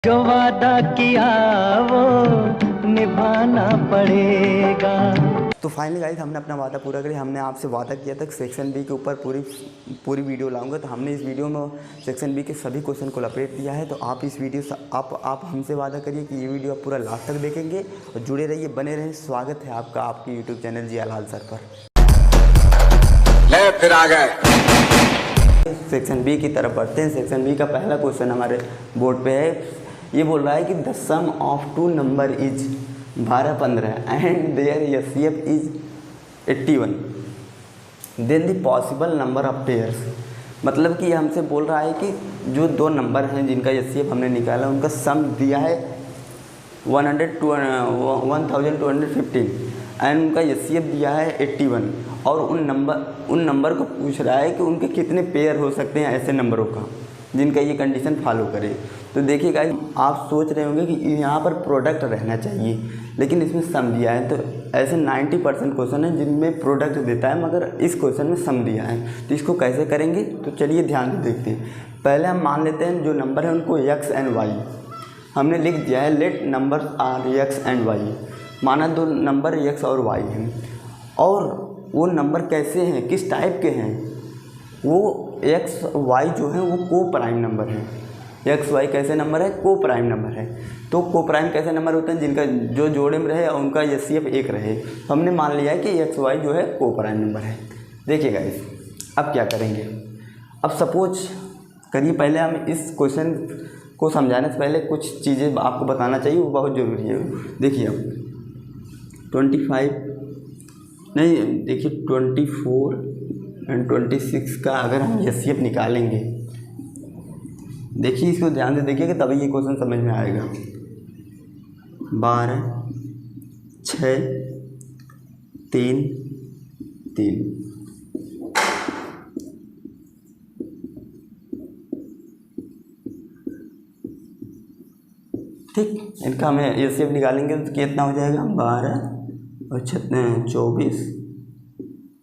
जो वादा किया वो निभाना पड़ेगा। तो फाइनली गाइस हमने अपना वादा पूरा किया। हमने आपसे वादा किया था सेक्शन बी के ऊपर पूरी वीडियो लाऊंगा। तो हमने इस वीडियो में सेक्शन बी के सभी क्वेश्चन को लपेट दिया है। तो आप इस वीडियो से आप हमसे वादा करिए कि ये वीडियो आप पूरा लास्ट तक देखेंगे और जुड़े रहिए, बने रहें। स्वागत है आपका आपके यूट्यूब चैनल जियालाल सर पर। ले फिर आ गए। सेक्शन बी की तरफ बढ़ते हैं। सेक्शन बी का पहला क्वेश्चन हमारे बोर्ड पे है। ये बोल रहा है कि the sum of two number is 12-15 and their HCF is 81, then the possible number of pairs. मतलब कि हमसे बोल रहा है कि जो दो नंबर हैं जिनका एचसीएफ हमने निकाला उनका सम दिया है 1215 एंड उनका एचसीएफ दिया है 81 और उन नंबर को पूछ रहा है कि उनके कितने पेयर हो सकते हैं ऐसे नंबरों का जिनका ये कंडीशन फॉलो करे। तो देखिए गाइस, आप सोच रहे होंगे कि यहाँ पर प्रोडक्ट रहना चाहिए, लेकिन इसमें सम दिया है। तो ऐसे 90% क्वेश्चन है जिनमें प्रोडक्ट देता है, मगर इस क्वेश्चन में सम दिया है। तो इसको कैसे करेंगे, तो चलिए ध्यान से देखते हैं। पहले हम मान लेते हैं जो नंबर है उनको एक्स एंड वाई हमने लिख दिया है। Let number are x and y, माना दो नंबर एक्स और वाई हैं, और वो नंबर कैसे हैं, किस टाइप के हैं। वो एक्स वाई जो है वो को प्राइम नंबर है। एक्स वाई कैसे नंबर है, को प्राइम नंबर है। तो को प्राइम कैसे नंबर होते हैं, जिनका जो जोड़े में रहे और उनका एचसीएफ 1 रहे। तो हमने मान लिया है कि एक्स वाई जो है को प्राइम नंबर है। देखिए गाइस, अब क्या करेंगे। अब सपोज करिए, पहले हम इस क्वेश्चन को समझाने से पहले कुछ चीज़ें आपको बताना चाहिए, वो बहुत ज़रूरी है। देखिए अब 24 एंड 26 का अगर हम एचसीएफ निकालेंगे, देखिए इसको ध्यान से देखिए कि तभी ये क्वेश्चन समझ में आएगा। 12, 6, 3, 3। ठीक, इनका हमें एचसीएफ निकालेंगे तो कितना हो जाएगा, 12 और 24,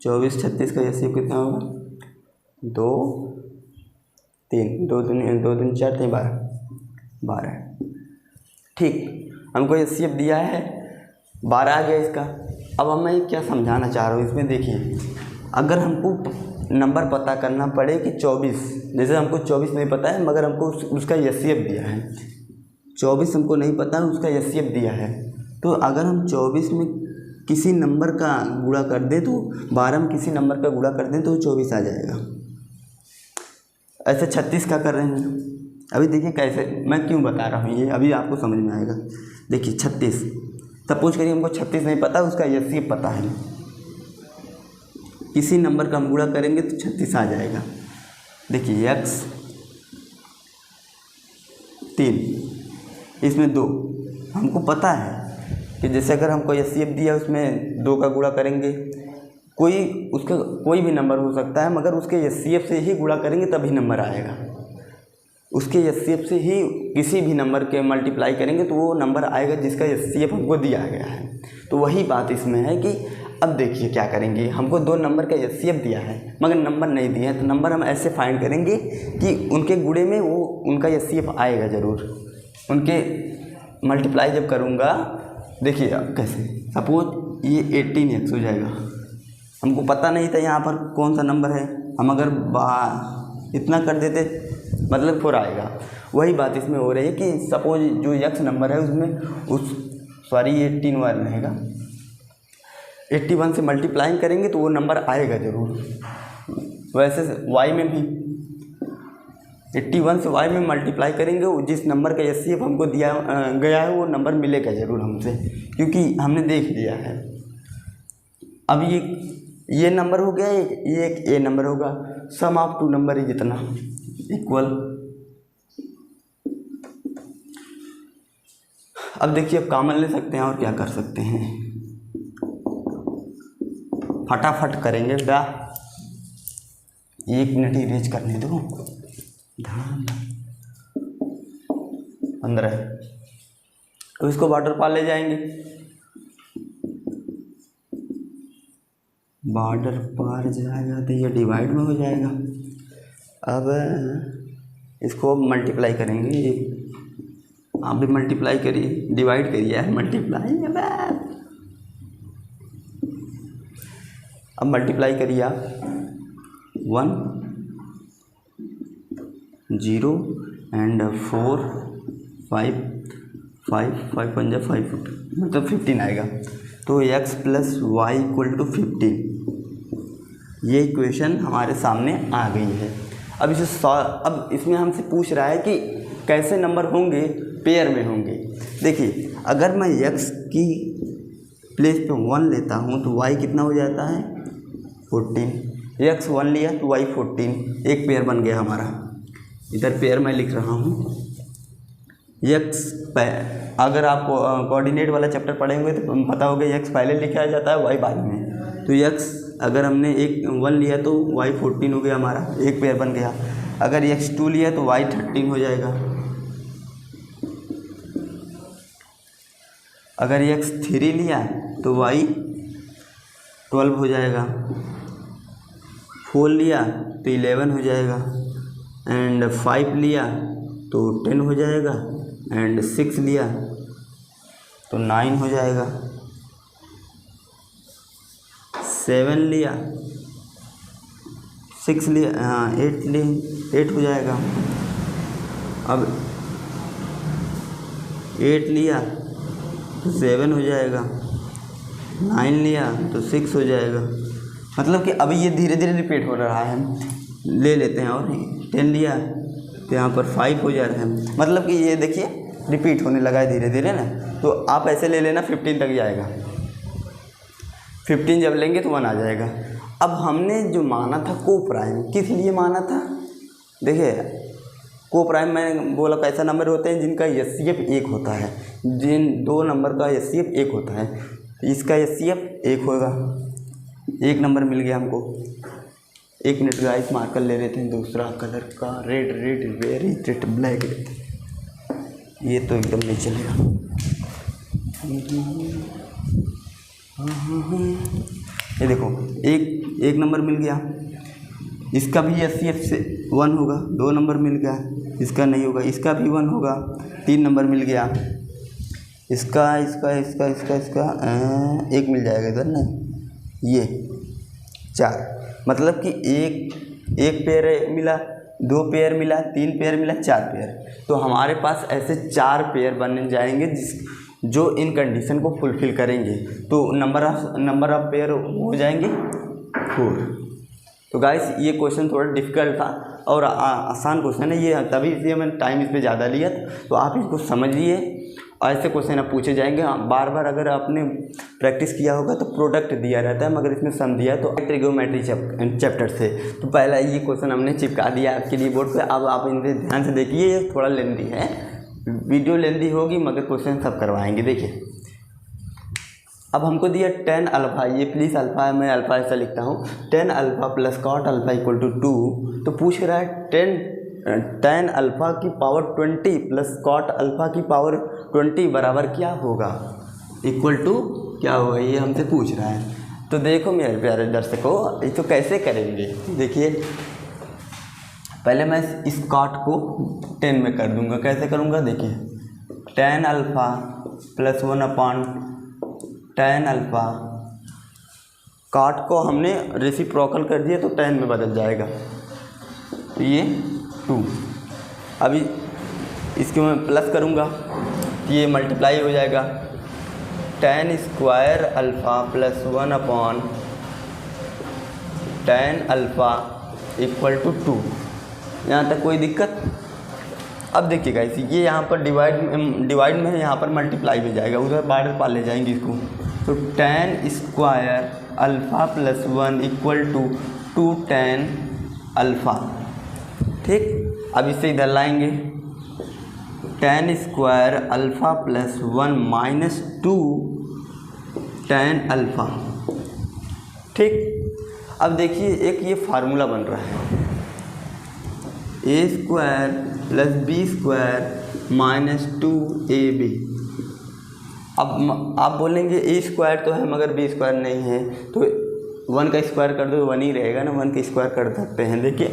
36 का एचसीएफ कितना होगा, 2, 3, 2 दूनी 4, 12। ठीक, हमको एचसीएफ दिया है 12 आ गया इसका। अब मैं क्या समझाना चाह रहा हूँ इसमें, देखिए अगर हमको नंबर पता करना पड़े कि 24, जैसे हमको 24 नहीं पता है मगर हमको उसका एचसीएफ दिया है। 24 हमको नहीं पता है, उसका एचसीएफ दिया है। तो अगर हम 24 में किसी नंबर का गुणा कर दें तो 12 में किसी नंबर का गुणा कर दें तो 24 आ जाएगा। ऐसे 36 का कर रहे हैं। अभी देखिए कैसे, मैं क्यों बता रहा हूँ ये अभी आपको समझ में आएगा। देखिए 36, सपोज करिए हमको 36 नहीं पता, उसका एचसीएफ पता है। किसी नंबर का हम गुणा करेंगे तो 36 आ जाएगा। देखिए x 3, इसमें 2, हमको पता है कि जैसे अगर हमको एचसीएफ दिया उसमें 2 का गुणा करेंगे, कोई भी नंबर हो सकता है मगर उसके एचसीएफ से ही गुणा करेंगे तभी नंबर आएगा। उसके एचसीएफ से ही किसी भी नंबर के मल्टीप्लाई करेंगे तो वो नंबर आएगा जिसका एचसीएफ हमको दिया गया है। तो वही बात इसमें है कि अब देखिए क्या करेंगे, हमको 2 नंबर का एचसीएफ दिया है मगर नंबर नहीं दिया है। तो नंबर हम ऐसे फाइंड करेंगे कि उनके गुणे में वो उनका एचसीएफ आएगा ज़रूर। उनके मल्टीप्लाई जब करूँगा, देखिए अब कैसे, सपोज ये 18x हो जाएगा। हमको पता नहीं था यहाँ पर कौन सा नंबर है, हम अगर इतना कर देते मतलब 4 आएगा। वही बात इसमें हो रही है कि सपोज जो x नंबर है उसमें ये 18 रहेगा, 81 से मल्टीप्लाई करेंगे तो वो नंबर आएगा ज़रूर। वैसे y में भी 81 से y में मल्टीप्लाई करेंगे, वो जिस नंबर का एचसीएफ हमको दिया गया है वो नंबर मिलेगा ज़रूर हमसे, क्योंकि हमने देख लिया है। अब ये नंबर हो गया, ये एक ए नंबर होगा। सम ऑफ 2 नंबर है जितना इक्वल। अब देखिए अब कॉमन ले सकते हैं और क्या कर सकते हैं, फटाफट करेंगे बेटा। 1 मिनट ही रीच करने दो। 15, तो इसको वाटर पार ले जाएंगे। बॉर्डर पार जाएगा तो ये डिवाइड में हो जाएगा। अब इसको मल्टीप्लाई करेंगे, आप भी मल्टीप्लाई करिए, डिवाइड करिए यार, मल्टीप्लाई। अब मल्टीप्लाई करिए आप 1 0 एंड 4 5 5 5 पंजा 5 मतलब 15 आएगा। तो x plus y equal to 15, ये इक्वेशन हमारे सामने आ गई है। अब अब इसमें हमसे पूछ रहा है कि कैसे नंबर होंगे, पेयर में होंगे। देखिए अगर मैं x की प्लेस पे 1 लेता हूँ तो y कितना हो जाता है 14, x 1 लिया तो y 14, एक पेयर बन गया हमारा। इधर पेयर मैं लिख रहा हूँ x। अगर आप कोऑर्डिनेट वाला चैप्टर पढ़ेंगे तो पता होगा x पहले लिखा जाता है y बाद में। तो x अगर हमने 1 लिया तो y 14 हो गया हमारा, एक पेयर बन गया। अगर x 2 लिया तो y 13 हो जाएगा। अगर x 3 लिया तो y 12 हो जाएगा। 4 लिया तो 11 हो जाएगा। एंड 5 लिया तो 10 हो जाएगा। एंड 6 लिया तो 9 हो जाएगा। 7 लिया 6 लिया 8 हो जाएगा। अब 8 लिया तो 7 हो जाएगा। 9 लिया तो 6 हो जाएगा। मतलब कि अभी ये धीरे धीरे रिपीट हो रहा है, ले लेते हैं। और 10 लिया तो यहाँ पर 5 हो जा रहा है। मतलब कि ये देखिए रिपीट होने लगा है धीरे धीरे ना। तो आप ऐसे ले लेना 15 तक जाएगा। 15 जब लेंगे तो 1 आ जाएगा। अब हमने जो माना था को प्राइम, किस लिए माना था? देखिए को प्राइम मैंने बोला कैसा नंबर होते हैं जिनका एचसीएफ 1 होता है, जिन दो नंबर का एचसीएफ 1 होता है। इसका एचसीएफ 1 होगा, 1 नंबर मिल गया हमको। 1 मिनट गाइस, मार्कर ले लेते हैं दूसरा कलर का, रेड वेरी रेड ब्लैक। ये तो एकदम नहीं चलेगा। ये देखो एक नंबर मिल गया, इसका भी एचसीएफ से 1 होगा। 2 नंबर मिल गया, इसका नहीं होगा। इसका भी 1 होगा। 3 नंबर मिल गया, इसका 1 मिल जाएगा इधर ना। ये 4, मतलब कि एक पेयर मिला, 2 पेयर मिला, 3 पेयर मिला, 4 पेयर। तो हमारे पास ऐसे 4 पेयर बन जाएंगे जो इन कंडीशन को फुलफ़िल करेंगे। तो नंबर ऑफ पेयर हो जाएंगे 4। तो गाइस ये क्वेश्चन थोड़ा डिफ़िकल्ट था और आसान क्वेश्चन है ये, तभी इसलिए मैंने टाइम इस पर ज़्यादा लिया। तो आप इसको समझिए, ऐसे क्वेश्चन आप पूछे जाएंगे बार बार। अगर आपने प्रैक्टिस किया होगा तो प्रोडक्ट दिया रहता है, मगर इसमें सम दिया है तो ट्रिग्नोमेट्री चैप्टर से। तो पहला ये क्वेश्चन हमने चिपका दिया आपके लिए बोर्ड पे। अब आप इनसे ध्यान से देखिए, ये थोड़ा लेंदी है, वीडियो लेंदी होगी मगर क्वेश्चन सब करवाएंगे। देखिए अब हमको दिया 10 अल्फ़ा, ये प्लीज़ अल्फ़ा है, मैं अल्फ़ा ऐसा लिखता हूँ। 10 alpha plus cot alpha equal to 2। तो पूछ रहा है 10 अल्फ़ा की पावर 20 प्लस कॉट अल्फ़ा की पावर 20 बराबर क्या होगा, इक्वल टू क्या होगा, ये हमसे पूछ रहा है। तो देखो मेरे प्यारे दर्शकों, ये तो कैसे करेंगे। देखिए पहले मैं इस कॉट को 10 में कर दूंगा। कैसे करूँगा देखिए, 10 अल्फ़ा प्लस 1/10 अल्फ़ा, कॉट को हमने रेसिप्रोकल कर दिया तो 10 में बदल जाएगा। तो ये 2। अभी इसको मैं प्लस करूँगा तो ये मल्टीप्लाई हो जाएगा। 10 square alpha plus 1/10 alpha equal to 2। यहाँ तक कोई दिक्कत? अब देखिए गाइस, ये यहाँ पर डिवाइड में है, यहाँ पर मल्टीप्लाई में जाएगा, उधर बाहर पा ले जाएंगे इसको। तो 10 square alpha plus 1 equal to 210 alpha. ठीक, अब इसे इधर लाएंगे। 10 square alpha plus 1 minus 210 alpha. ठीक, अब देखिए एक ये फार्मूला बन रहा है, a square plus b square minus 2ab। अब आप बोलेंगे ए स्क्वायर तो है मगर बी स्क्वायर नहीं है, तो 1 का स्क्वायर कर दो 1 ही रहेगा ना। 1 का स्क्वायर कर सकते हैं। देखिए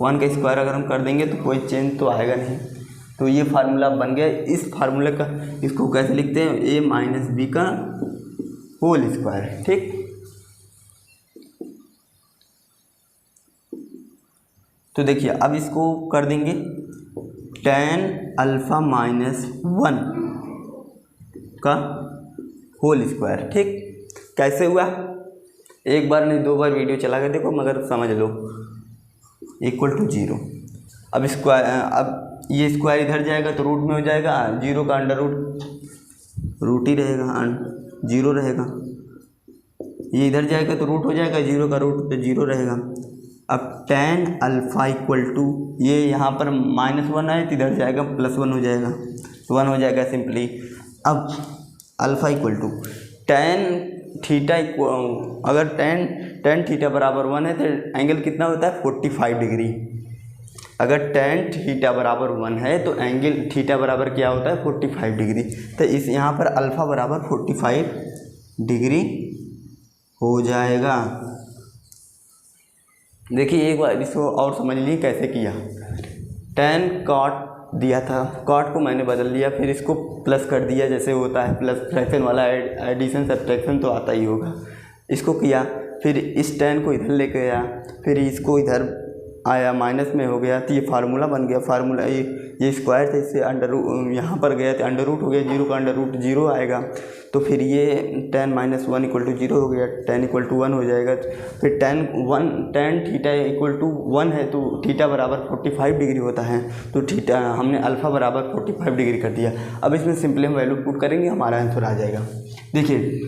1 का स्क्वायर अगर हम कर देंगे तो कोई चेंज तो आएगा नहीं। तो ये फार्मूला बन गया। इस फार्मूले का इसको कैसे लिखते हैं, a माइनस बी का होल स्क्वायर। ठीक, तो देखिए अब इसको कर देंगे tan अल्फ़ा माइनस 1 का होल स्क्वायर। ठीक, कैसे हुआ, एक बार नहीं 2 बार वीडियो चला के देखो मगर समझ लो, इक्वल टू 0। अब स्क्वायर, अब ये स्क्वायर इधर जाएगा तो रूट में हो जाएगा, 0 का अंडर रूट ही रहेगा, 0 रहेगा। ये इधर जाएगा तो रूट हो जाएगा, 0 का रूट तो 0 रहेगा। अब tan अल्फ़ा इक्वल टू, ये यहाँ पर -1 है तो इधर जाएगा +1 हो जाएगा, तो 1 हो जाएगा सिंपली। अब alpha equal to tan theta, अगर tan थीटा बराबर 1 है तो एंगल कितना होता है 45 डिग्री। अगर tan थीटा बराबर 1 है तो एंगल थीटा बराबर क्या होता है 45 डिग्री। तो इस यहाँ पर अल्फ़ा बराबर 45 डिग्री हो जाएगा। देखिए एक बार इसको और समझ लीजिए कैसे किया। tan cot दिया था, cot को मैंने बदल लिया, फिर इसको प्लस कर दिया, जैसे होता है प्लस फ्रैक्शन वाला एडिशन सब्ट्रैक्शन तो आता ही होगा। इसको किया, फिर इस tan को इधर लेके आया, फिर इसको इधर आया, माइनस में हो गया, तो ये फार्मूला बन गया। फार्मूला ये स्क्वायर था, इससे अंडर रूट यहाँ पर गया तो अंडर रूट हो गया, 0 का अंडर रूट 0 आएगा। तो फिर ये tan माइनस 1 इक्वल टू 0 हो गया, tan इक्वल टू 1 हो जाएगा। फिर tan थीटा इक्वल टू 1 है तो थीटा बराबर 45 डिग्री होता है, तो थीटा हमने अल्फ़ा बराबर 45 डिग्री कर दिया। अब इसमें सिंपली हम वैल्यू पुट करेंगे, हमारा आंसर आ जाएगा। देखिए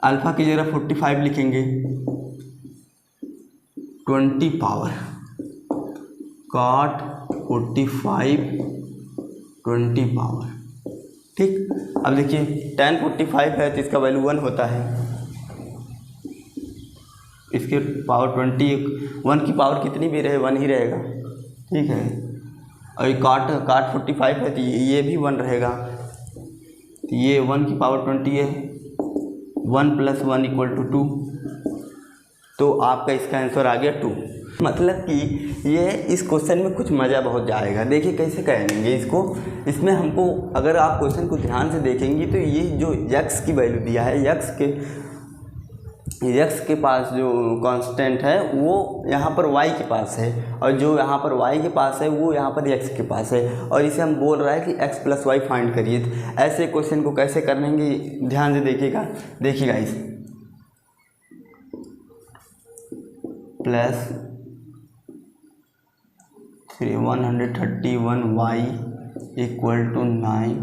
अल्फ़ा की जगह 45 लिखेंगे, 20 पावर cot 45 20 पावर। ठीक, अब देखिए tan 45 है तो इसका वैल्यू 1 होता है, इसके पावर 20, 1 की पावर कितनी भी रहे 1 ही रहेगा। ठीक है, और ये cot 45 है तो ये भी 1 रहेगा, तो ये 1 की पावर 20 है, 1 + 1 = 2, तो आपका इसका आंसर आ गया 2। मतलब कि ये इस क्वेश्चन में कुछ मज़ा बहुत जाएगा। देखिए कैसे करेंगे इसको, इसमें हमको अगर आप क्वेश्चन को ध्यान से देखेंगे तो ये जो x की वैल्यू दिया है, x के पास जो कांस्टेंट है वो यहाँ पर y के पास है, और जो यहाँ पर y के पास है वो यहाँ पर x के पास है, और इसे हम बोल रहा है कि x + y फाइंड करिए। तो ऐसे क्वेश्चन को कैसे करेंगे ध्यान से देखिएगा। देखिएगा इस प्लस 131y = 9।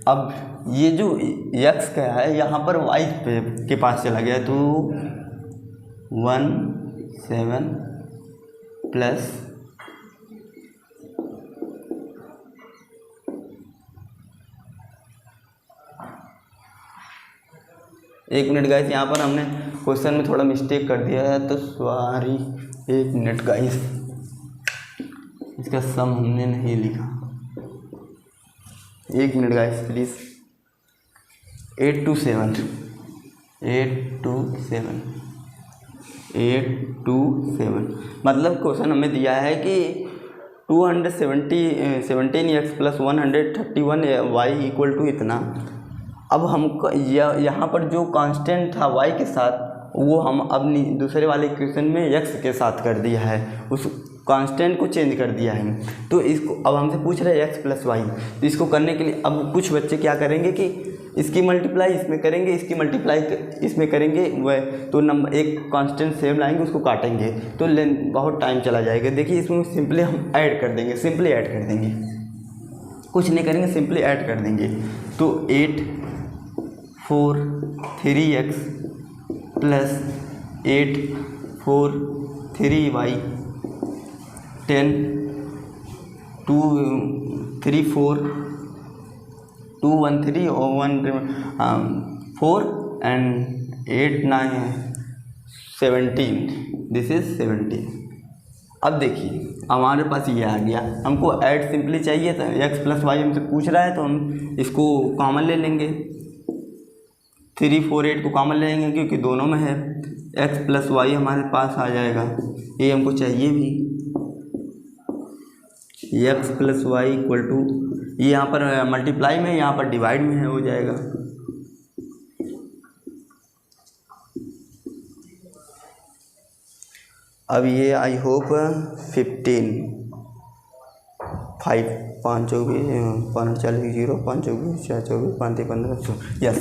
अब ये जो x का है यहाँ पर y के पास चला गया, तो 17 प्लस 1 मिनट गाइस, यहाँ पर हमने क्वेश्चन में थोड़ा मिस्टेक कर दिया है तो सॉरी, 1 मिनट गाइस, इसका सम हमने नहीं लिखा। 1 मिनट गाइस प्लीज़। 8 to 7 मतलब क्वेश्चन हमें दिया है कि 217x + 131y = इतना। अब हमको यहाँ पर जो कांस्टेंट था y के साथ वो हम अब दूसरे वाले इक्वेशन में x के साथ कर दिया है, उस कांस्टेंट को चेंज कर दिया है। तो इसको अब हमसे पूछ रहे हैं x + y, तो इसको करने के लिए अब कुछ बच्चे क्या करेंगे कि इसकी मल्टीप्लाई इसमें करेंगे, इसकी मल्टीप्लाई इसमें करेंगे, वह तो नंबर एक कांस्टेंट सेम लाएंगे, उसको काटेंगे तो बहुत टाइम चला जाएगा। देखिए इसमें सिंपली हम ऐड कर देंगे, कुछ नहीं करेंगे, सिंपली ऐड कर देंगे। तो 8 4 3x + 8 4 3y 10 2 3 4 2 1 3 और 1 4 and 8 9 17, दिस इज 17। अब देखिए हमारे पास ये आ गया, हमको ऐड सिंपली चाहिए था, x + y हमसे पूछ रहा है तो हम इसको कॉमन ले लेंगे, 3 4 8 को कॉमन ले लेंगे क्योंकि दोनों में है, x + y हमारे पास आ जाएगा, ये हमको चाहिए भी। X plus y equal to, ये यहाँ पर मल्टीप्लाई में, यहाँ पर डिवाइड में है, हो जाएगा। अब ये आई होप 15, 5 5 24 5 40 0 5 24 4 24 5 15 यस।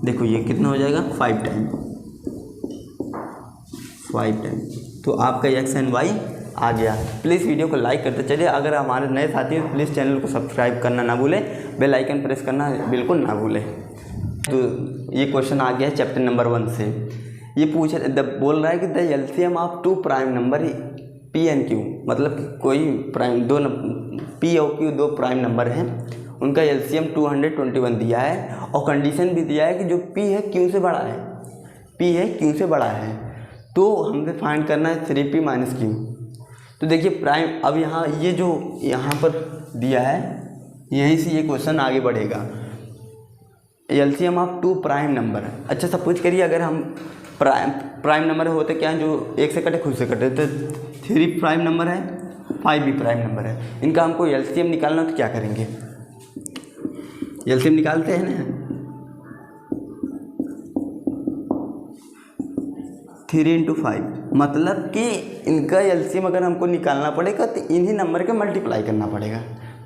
देखो ये कितना हो जाएगा 5 टाइम। तो आपका एक्स एंड वाई आ गया। प्लीज़ वीडियो को लाइक करते चलिए। अगर हमारे नए साथी हैं तो प्लीज़ चैनल को सब्सक्राइब करना ना भूलें, बेल आइकन प्रेस करना बिल्कुल ना भूलें। तो ये क्वेश्चन आ गया चैप्टर नंबर 1 से। ये बोल रहा है कि the LCM of 2 prime number P and Q, मतलब कि कोई प्राइम पी और क्यू 2 प्राइम नंबर हैं, उनका एलसीएम 221 दिया है और कंडीशन भी दिया है कि जो पी है क्यू से बड़ा है, पी है क्यू से बड़ा है। तो हमें फाइंड करना है 3p माइनस क्यू। तो देखिए प्राइम, अब यहाँ ये जो यहाँ पर दिया है यहीं से ये क्वेश्चन आगे बढ़ेगा। LCM of 2 prime number. अच्छा सपोज करिए अगर हम प्राइम नंबर होते क्या हैं, जो एक से कटे खुद से कटे, तो 3 प्राइम नंबर है, 5 भी प्राइम नंबर है। इनका हमको एलसीएम निकालना, तो क्या करेंगे, एलसीएम निकालते हैं ना। 3 × 5 मतलब कि इनका एलसीएम अगर हमको निकालना पड़ेगा तो इन्हीं नंबर के मल्टीप्लाई करना पड़ेगा।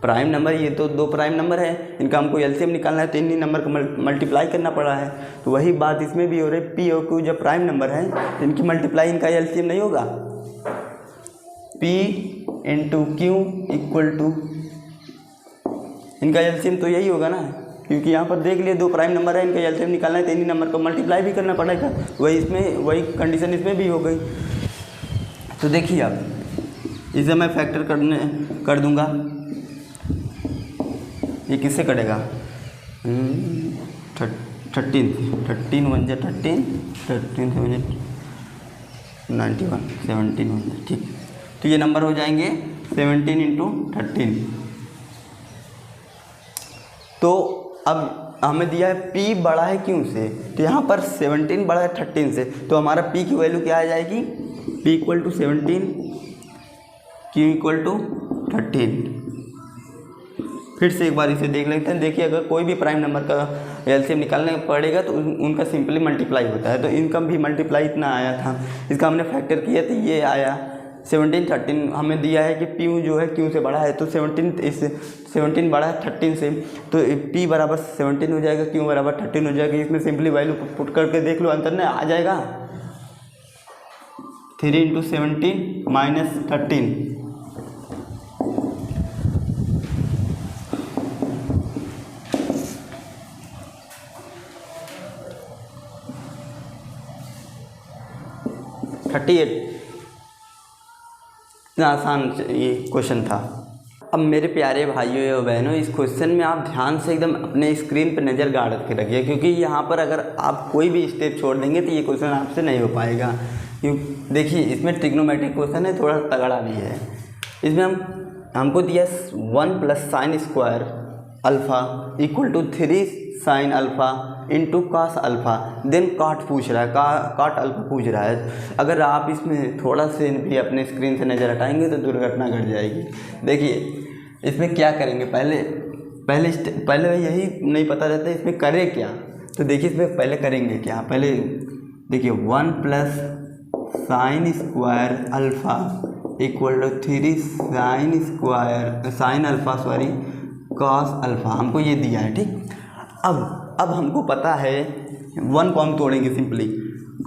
प्राइम नंबर ये तो 2 प्राइम नंबर है, इनका हमको एलसीएम निकालना है तो इन्हीं नंबर का मल्टीप्लाई करना पड़ा है। तो वही बात इसमें भी हो रही है, पी और क्यू जब प्राइम नंबर है तो इनकी मल्टीप्लाई, इनका एलसीएम नहीं होगा। P into q equal to, इनका एलसीएम तो यही होगा ना, क्योंकि यहाँ पर देख लिए 2 प्राइम नंबर है, इनका एलसीएम निकालना है तो इन्हीं नंबर को मल्टीप्लाई भी करना पड़ेगा। वही कंडीशन इसमें भी हो गई। तो देखिए अब इसे मैं फैक्टर कर दूंगा। ये किससे कटेगा, 13 1 जा 13 13 91 17 1 जा, ठीक। तो ये नंबर हो जाएंगे 17 × 13। तो अब हमें दिया है P बड़ा है क्यों से, तो यहाँ पर 17 बड़ा है 13 से, तो हमारा P की वैल्यू क्या आ जाएगी, P equal to 17, Q equal to 13। फिर से एक बार इसे देख लेते हैं। देखिए अगर कोई भी प्राइम नंबर का एलसीएम निकालने पड़ेगा तो उनका सिंपली मल्टीप्लाई होता है। तो इनका भी मल्टीप्लाई इतना आया था, इसका हमने फैक्टर किया तो ये आया 17 13। हमें दिया है कि P जो है Q से बड़ा है, तो 17 बड़ा है 13 से, तो P बराबर 17 हो जाएगा, Q बराबर 13 हो जाएगा। इसमें सिंपली वैल्यू पुट करके देख लो, अंतर नहीं आ जाएगा। 3 × 17 माइनस 13, इतना आसान ये क्वेश्चन था। अब मेरे प्यारे भाइयों और बहनों, इस क्वेश्चन में आप ध्यान से एकदम अपने स्क्रीन पर नज़र गाड़ के रखिए, क्योंकि यहाँ पर अगर आप कोई भी स्टेप छोड़ देंगे तो ये क्वेश्चन आपसे नहीं हो पाएगा। क्यों, देखिए इसमें ट्रिग्नोमेट्रिक क्वेश्चन है, थोड़ा तगड़ा भी है। इसमें हमको दिया 1 + sin square alpha equal to 3 sin alpha into cos alpha, then cot पूछ रहा है, काट अल्फ़ा पूछ रहा है। अगर आप इसमें थोड़ा से भी अपने स्क्रीन से नज़र हटाएंगे तो दुर्घटना घट जाएगी। देखिए इसमें क्या करेंगे, पहले यही नहीं पता रहता है इसमें करें क्या। तो देखिए इसमें पहले करेंगे क्या, पहले देखिए 1 + sin square alpha equal to 3 sin alpha cos alpha, हमको ये दिया है, ठीक। अब हमको पता है 1 को हम तोड़ेंगे simply,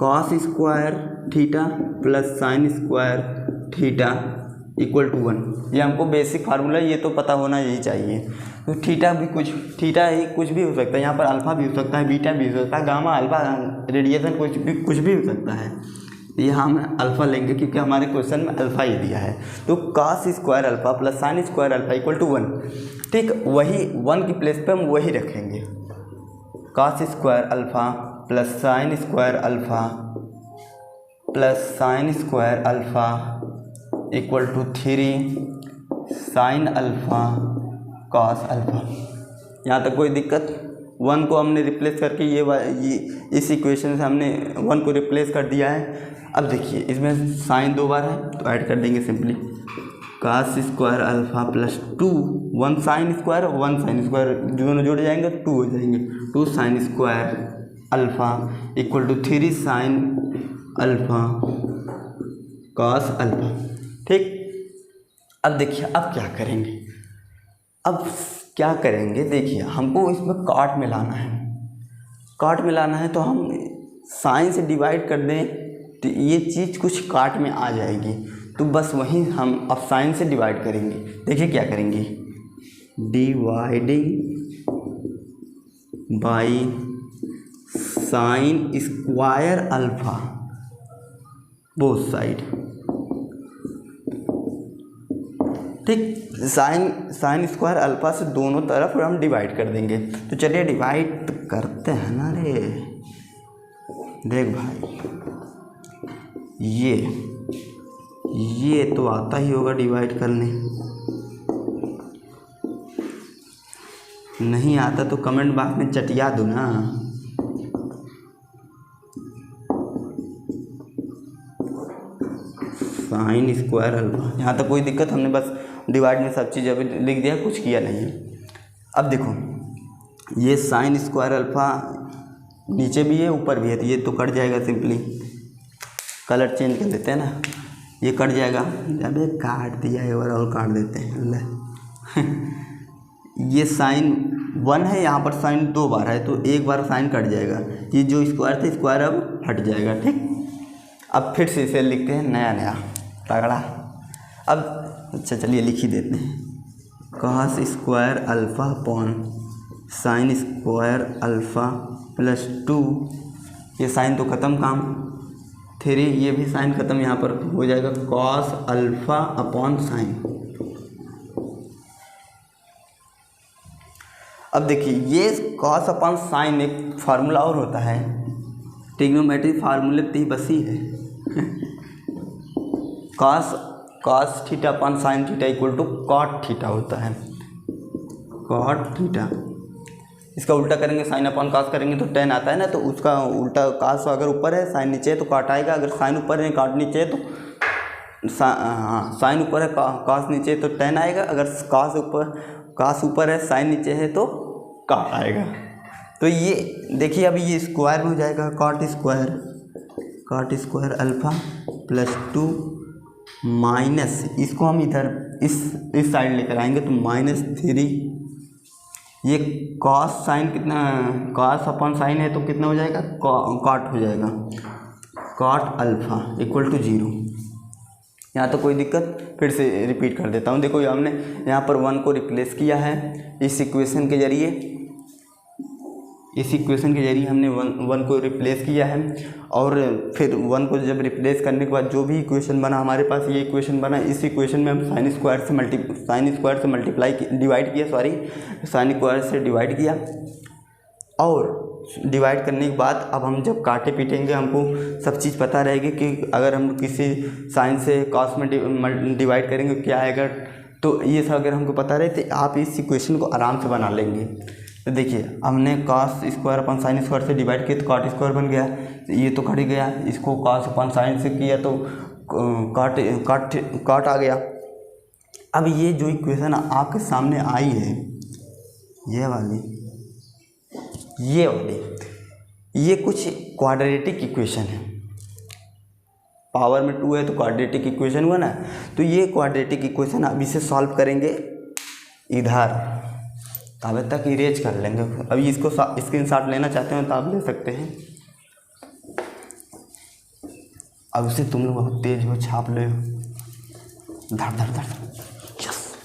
cos square theta plus sin square theta equal to 1। ये हमको बेसिक फार्मूला ये तो पता होना यही चाहिए। तो थीटा ही कुछ भी हो सकता है, यहाँ पर अल्फ़ा भी हो सकता है, बीटा भी हो सकता है, गामा अल्फ़ा रेडिएशन कुछ भी हो सकता है। ये हम अल्फ़ा लेंगे क्योंकि हमारे क्वेश्चन में अल्फ़ा ही दिया है। तो cos square alpha plus sin square alpha equal to 1, ठीक। वही 1 की प्लेस पे हम वही रखेंगे, cos square alpha plus sin square alpha plus sin square alpha equal to 3 sin alpha cos alpha. यहाँ तक कोई दिक्कत। 1 को हमने रिप्लेस करके ये इस इक्वेशन से हमने 1 को रिप्लेस कर दिया है। अब देखिए इसमें साइन 2 बार है तो ऐड कर देंगे simply, cos square alpha plus 2 1 sine square दोनों जुड़ जाएंगे 2 हो जाएंगे 2 sine square alpha equal to 3 sine alpha cos alpha. ठीक, अब देखिए अब क्या करेंगे, देखिए हमको इसमें काट मिलाना है तो हम साइन से डिवाइड कर दें तो ये चीज़ कुछ काट में आ जाएगी, तो बस वहीं हम अब साइन से डिवाइड करेंगे। देखिए क्या करेंगे, dividing by sine square alpha both side. ठीक, साइन स्क्वायर अल्फा से दोनों तरफ हम डिवाइड कर देंगे। तो चलिए डिवाइड करते हैं ना रे। देख भाई, ये तो आता ही होगा डिवाइड करने, नहीं आता तो कमेंट बॉक्स में चटिया दो ना। साइन स्क्वायर अल्फा, यहाँ तक कोई दिक्कत, हमने बस डिवाइड में सब चीज़ अभी लिख दिया, कुछ किया नहीं है। अब देखो ये साइन स्क्वायर अल्फा नीचे भी है ऊपर भी है, तो ये तो कट जाएगा, सिंपली कलर चेंज कर देते हैं ना, ये कट जाएगा। अबे काट दिया, एक बार और काट देते हैं ले। ये साइन 1 है, यहाँ पर साइन 2 बार है, तो एक बार साइन कट जाएगा, ये जो स्क्वायर था स्क्वायर अब हट जाएगा। ठीक, अब फिर से इसे लिखते हैं नया तगड़ा। अब अच्छा चलिए लिख ही देते हैं, cos square alpha upon sine square alpha plus 2, ये साइन तो ख़त्म काम, 3 ये भी साइन ख़त्म, यहाँ पर हो जाएगा cos अल्फा अपॉन साइन। अब देखिए ये cos अपॉन साइन एक फार्मूला और होता है, ट्रिग्नोमेट्री फार्मूले पे ही बसी है। cos theta upon sine theta equal to cot theta होता है, cot थीटा। इसका उल्टा करेंगे, साइन अपॉन cos करेंगे तो tan आता है ना, तो उसका उल्टा cos अगर ऊपर है साइन नीचे है तो cot आएगा, अगर साइन ऊपर है cot नीचे है तो साइन ऊपर है cos नीचे है तो tan आएगा, अगर cos ऊपर है साइन नीचे है तो cot आएगा। तो ये देखिए अभी ये स्क्वायर में हो जाएगा, cot square alpha plus 2 minus, इसको हम इधर इस साइड लेकर आएंगे तो -3, ये cos साइन कितना, cos अपॉन साइन है तो कितना हो जाएगा, cot हो जाएगा, cot अल्फा इक्वल टू 0। यहाँ तो कोई दिक्कत, फिर से रिपीट कर देता हूँ। देखो हमने यहाँ पर 1 को रिप्लेस किया है इस इक्वेशन के ज़रिए, हमने 1 को रिप्लेस किया है, और फिर 1 को जब रिप्लेस करने के बाद जो भी इक्वेशन बना हमारे पास, ये इक्वेशन बना, इस इक्वेशन में हम साइन स्क्वायर से डिवाइड किया, और डिवाइड करने के बाद अब हम जब काटे पीटेंगे हमको सब चीज़ पता रहेगी कि अगर हम किसी साइन से कॉस में डिवाइड करेंगे क्या आएगा, तो ये सब अगर हमको पता रहे तो आप इस इक्वेशन को आराम से बना लेंगे। तो देखिए हमने cos square upon sine square से डिवाइड किया तो cot स्क्वायर बन गया, तो ये तो कट गया, इसको cos अपन साइन से किया तो cot आ गया। अब ये जो इक्वेशन आपके सामने आई है, ये वाली, ये कुछ क्वाड्रेटिक इक्वेशन है, पावर में 2 है तो क्वाड्रेटिक इक्वेशन हुआ ना, तो ये क्वाड्रेटिक इक्वेशन अब इसे सॉल्व करेंगे इधर, तब तक इरेज कर लेंगे। अभी इसको स्क्रीनशॉट लेना चाहते हो तो आप ले सकते हैं। अब उसे तुम लोग बहुत तेज हो, छाप लो, धड़ यस।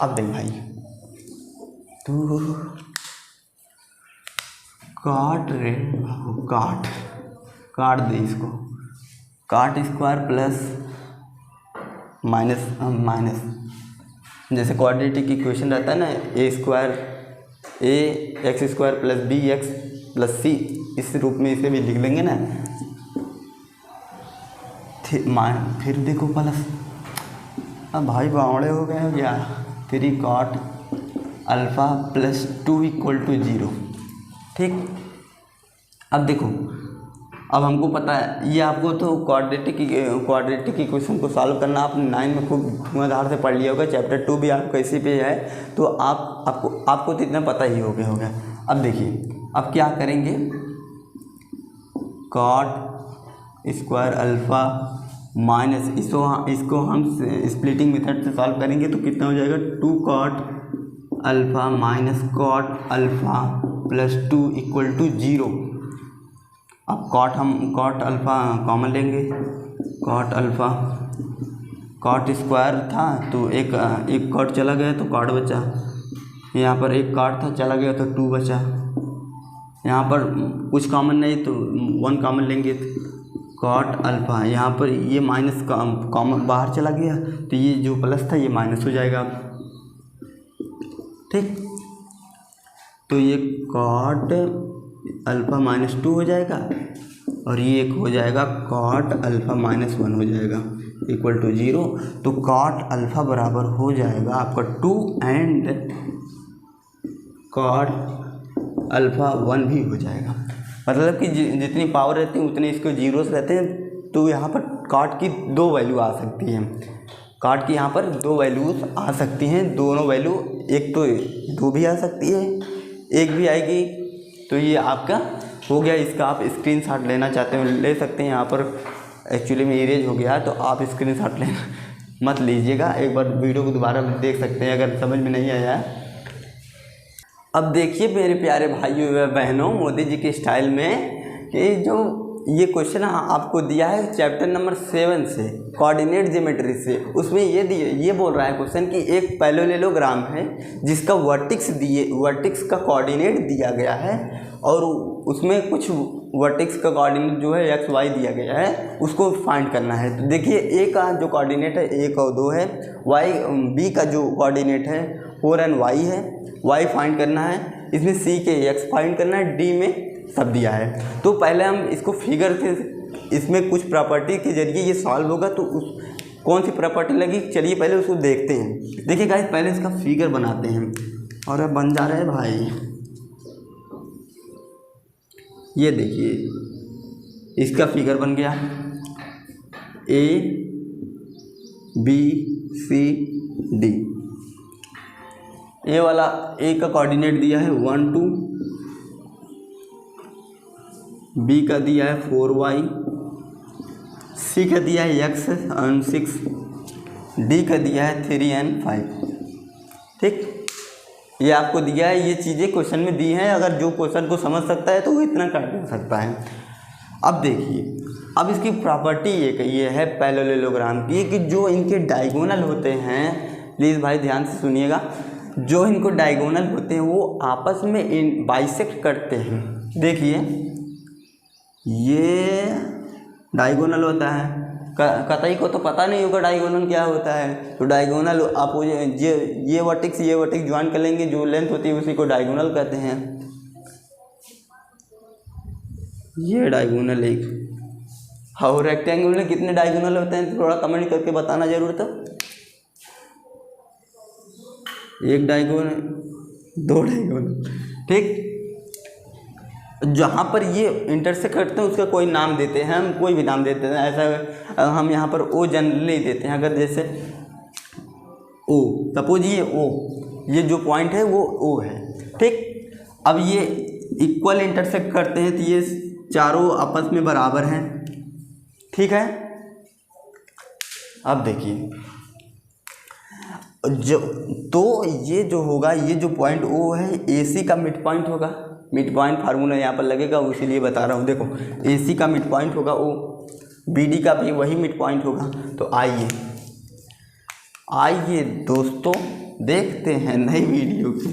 अब देख भाई, तू काट दे इसको, cot स्क्वायर प्लस माइनस जैसे क्वाड्रेटिक इक्वेशन रहता है ना, x square plus b x plus c, इस रूप में इसे भी लिख लेंगे ना। फिर देखो प्लस, अब भाई बावड़े हो गए हो क्या, 3 cot alpha plus 2 equal to 0। ठीक, अब देखो अब हमको पता है ये आपको तो क्वाड्रेटिक इक्वेशन को सॉल्व करना आपने 9 में खूब धुआंधार से पढ़ लिया होगा। चैप्टर 2 भी आपका इसी पे है, तो आपको तो इतना पता ही हो गया। अब देखिए अब क्या करेंगे, कॉट स्क्वायर अल्फ़ा माइनस इसको हम स्प्लिटिंग मेथड से सॉल्व करेंगे तो कितना हो जाएगा, 2 cot alpha minus cot alpha plus 2 equal to 0। अब कॉट अल्फ़ा कॉमन लेंगे, कॉट अल्फ़ा कॉट स्क्वायर था तो एक कॉट चला गया तो कॉट बचा, यहाँ पर एक कॉट था चला गया तो 2 बचा, यहाँ पर कुछ कॉमन नहीं तो 1 कॉमन लेंगे तो कॉट अल्फ़ा, यहाँ पर ये माइनस कॉमन बाहर चला गया तो ये जो प्लस था ये माइनस हो जाएगा। ठीक, तो ये कॉट अल्फ़ा माइनस 2 हो जाएगा और ये एक हो जाएगा कॉट अल्फ़ा माइनस 1 हो जाएगा इक्वल टू 0। तो कॉट अल्फ़ा बराबर हो जाएगा आपका 2 एंड कॉट अल्फ़ा 1 भी हो जाएगा। मतलब कि जितनी पावर रहती है उतने इसके जीरोस रहते हैं, तो यहाँ पर कॉट की 2 वैल्यू आ सकती हैं, कॉट की यहाँ पर 2 वैल्यूज आ सकती हैं, दोनों वैल्यू एक तो 2 भी आ सकती है, एक भी आएगी। तो ये आपका हो गया, इसका आप स्क्रीनशॉट लेना चाहते हो ले सकते हैं। यहाँ पर एक्चुअली में इरेज हो गया है तो आप स्क्रीनशॉट लेना मत लीजिएगा, एक बार वीडियो को दोबारा देख सकते हैं अगर समझ में नहीं आया है। अब देखिए मेरे प्यारे भाइयों व बहनों, मोदी जी के स्टाइल में कि जो ये क्वेश्चन आपको दिया है चैप्टर नंबर 7 से कोऑर्डिनेट ज्योमेट्री से, उसमें ये बोल रहा है क्वेश्चन कि एक पैरेललोग्राम है जिसका वर्टिक्स का कोऑर्डिनेट दिया गया है और उसमें कुछ वर्टिक्स का कोऑर्डिनेट जो है एक्स वाई दिया गया है, उसको फाइंड करना है। तो देखिए ए का जो कोऑर्डिनेट है 1 और 2 है, बी का जो कोऑर्डिनेट है 4 एंड वाई है, वाई फाइंड करना है, इसमें सी के एक्स फाइंड करना है, डी में सब दिया है। तो पहले हम इसको फिगर से इसमें कुछ प्रॉपर्टी के जरिए ये सॉल्व होगा, तो कौन सी प्रॉपर्टी लगी चलिए पहले उसको देखते हैं। देखिए गाइस पहले इसका फिगर बनाते हैं और अब बन जा रहा है भाई, ये देखिए इसका फिगर बन गया, ए बी सी डी। ए वाला ए का कोऑर्डिनेट दिया है 1 2, बी का दिया है 4y, सी का दिया है x and 6, डी का दिया है 3 and 5। ठीक, ये आपको दिया है, ये चीज़ें क्वेश्चन में दी हैं, अगर जो क्वेश्चन को समझ सकता है तो वो इतना कर सकता है। अब देखिए अब इसकी प्रॉपर्टी ये है पैरेललोग्राम की कि जो इनके डायगोनल होते हैं, प्लीज़ भाई ध्यान से सुनिएगा, जो इनको डायगोनल होते हैं वो आपस में बाइसेक्ट करते हैं। देखिए ये डायगोनल होता है, कतई को तो पता नहीं होगा डायगोनल क्या होता है, तो डायगोनल आप ये वर्टिक्स ज्वाइन कर लेंगे, जो लेंथ होती है उसी को डायगोनल कहते हैं। ये डायगोनल एक और रेक्टेंगल में कितने डायगोनल होते हैं थोड़ा कमेंट करके बताना जरूर। तो एक डायगोनल, 2 डायगोनल। ठीक, जहाँ पर ये इंटरसेक्ट करते हैं उसका कोई नाम देते हैं, हम कोई भी नाम देते हैं, ऐसा हम यहाँ पर ओ जनरली देते हैं। अगर जैसे ओ, सपोज ये ओ, ये जो पॉइंट है वो ओ है। ठीक, अब ये इक्वल इंटरसेक्ट करते हैं तो ये चारों आपस में बराबर हैं। ठीक है, अब देखिए तो ये जो होगा, ये जो पॉइंट ओ है ए सी का मिड पॉइंट होगा, मिड पॉइंट फार्मूला यहाँ पर लगेगा इसीलिए बता रहा हूँ। देखो ए सी का मिड पॉइंट होगा ओ, बी डी का भी वही मिड पॉइंट होगा। तो आइए दोस्तों देखते हैं नई वीडियो की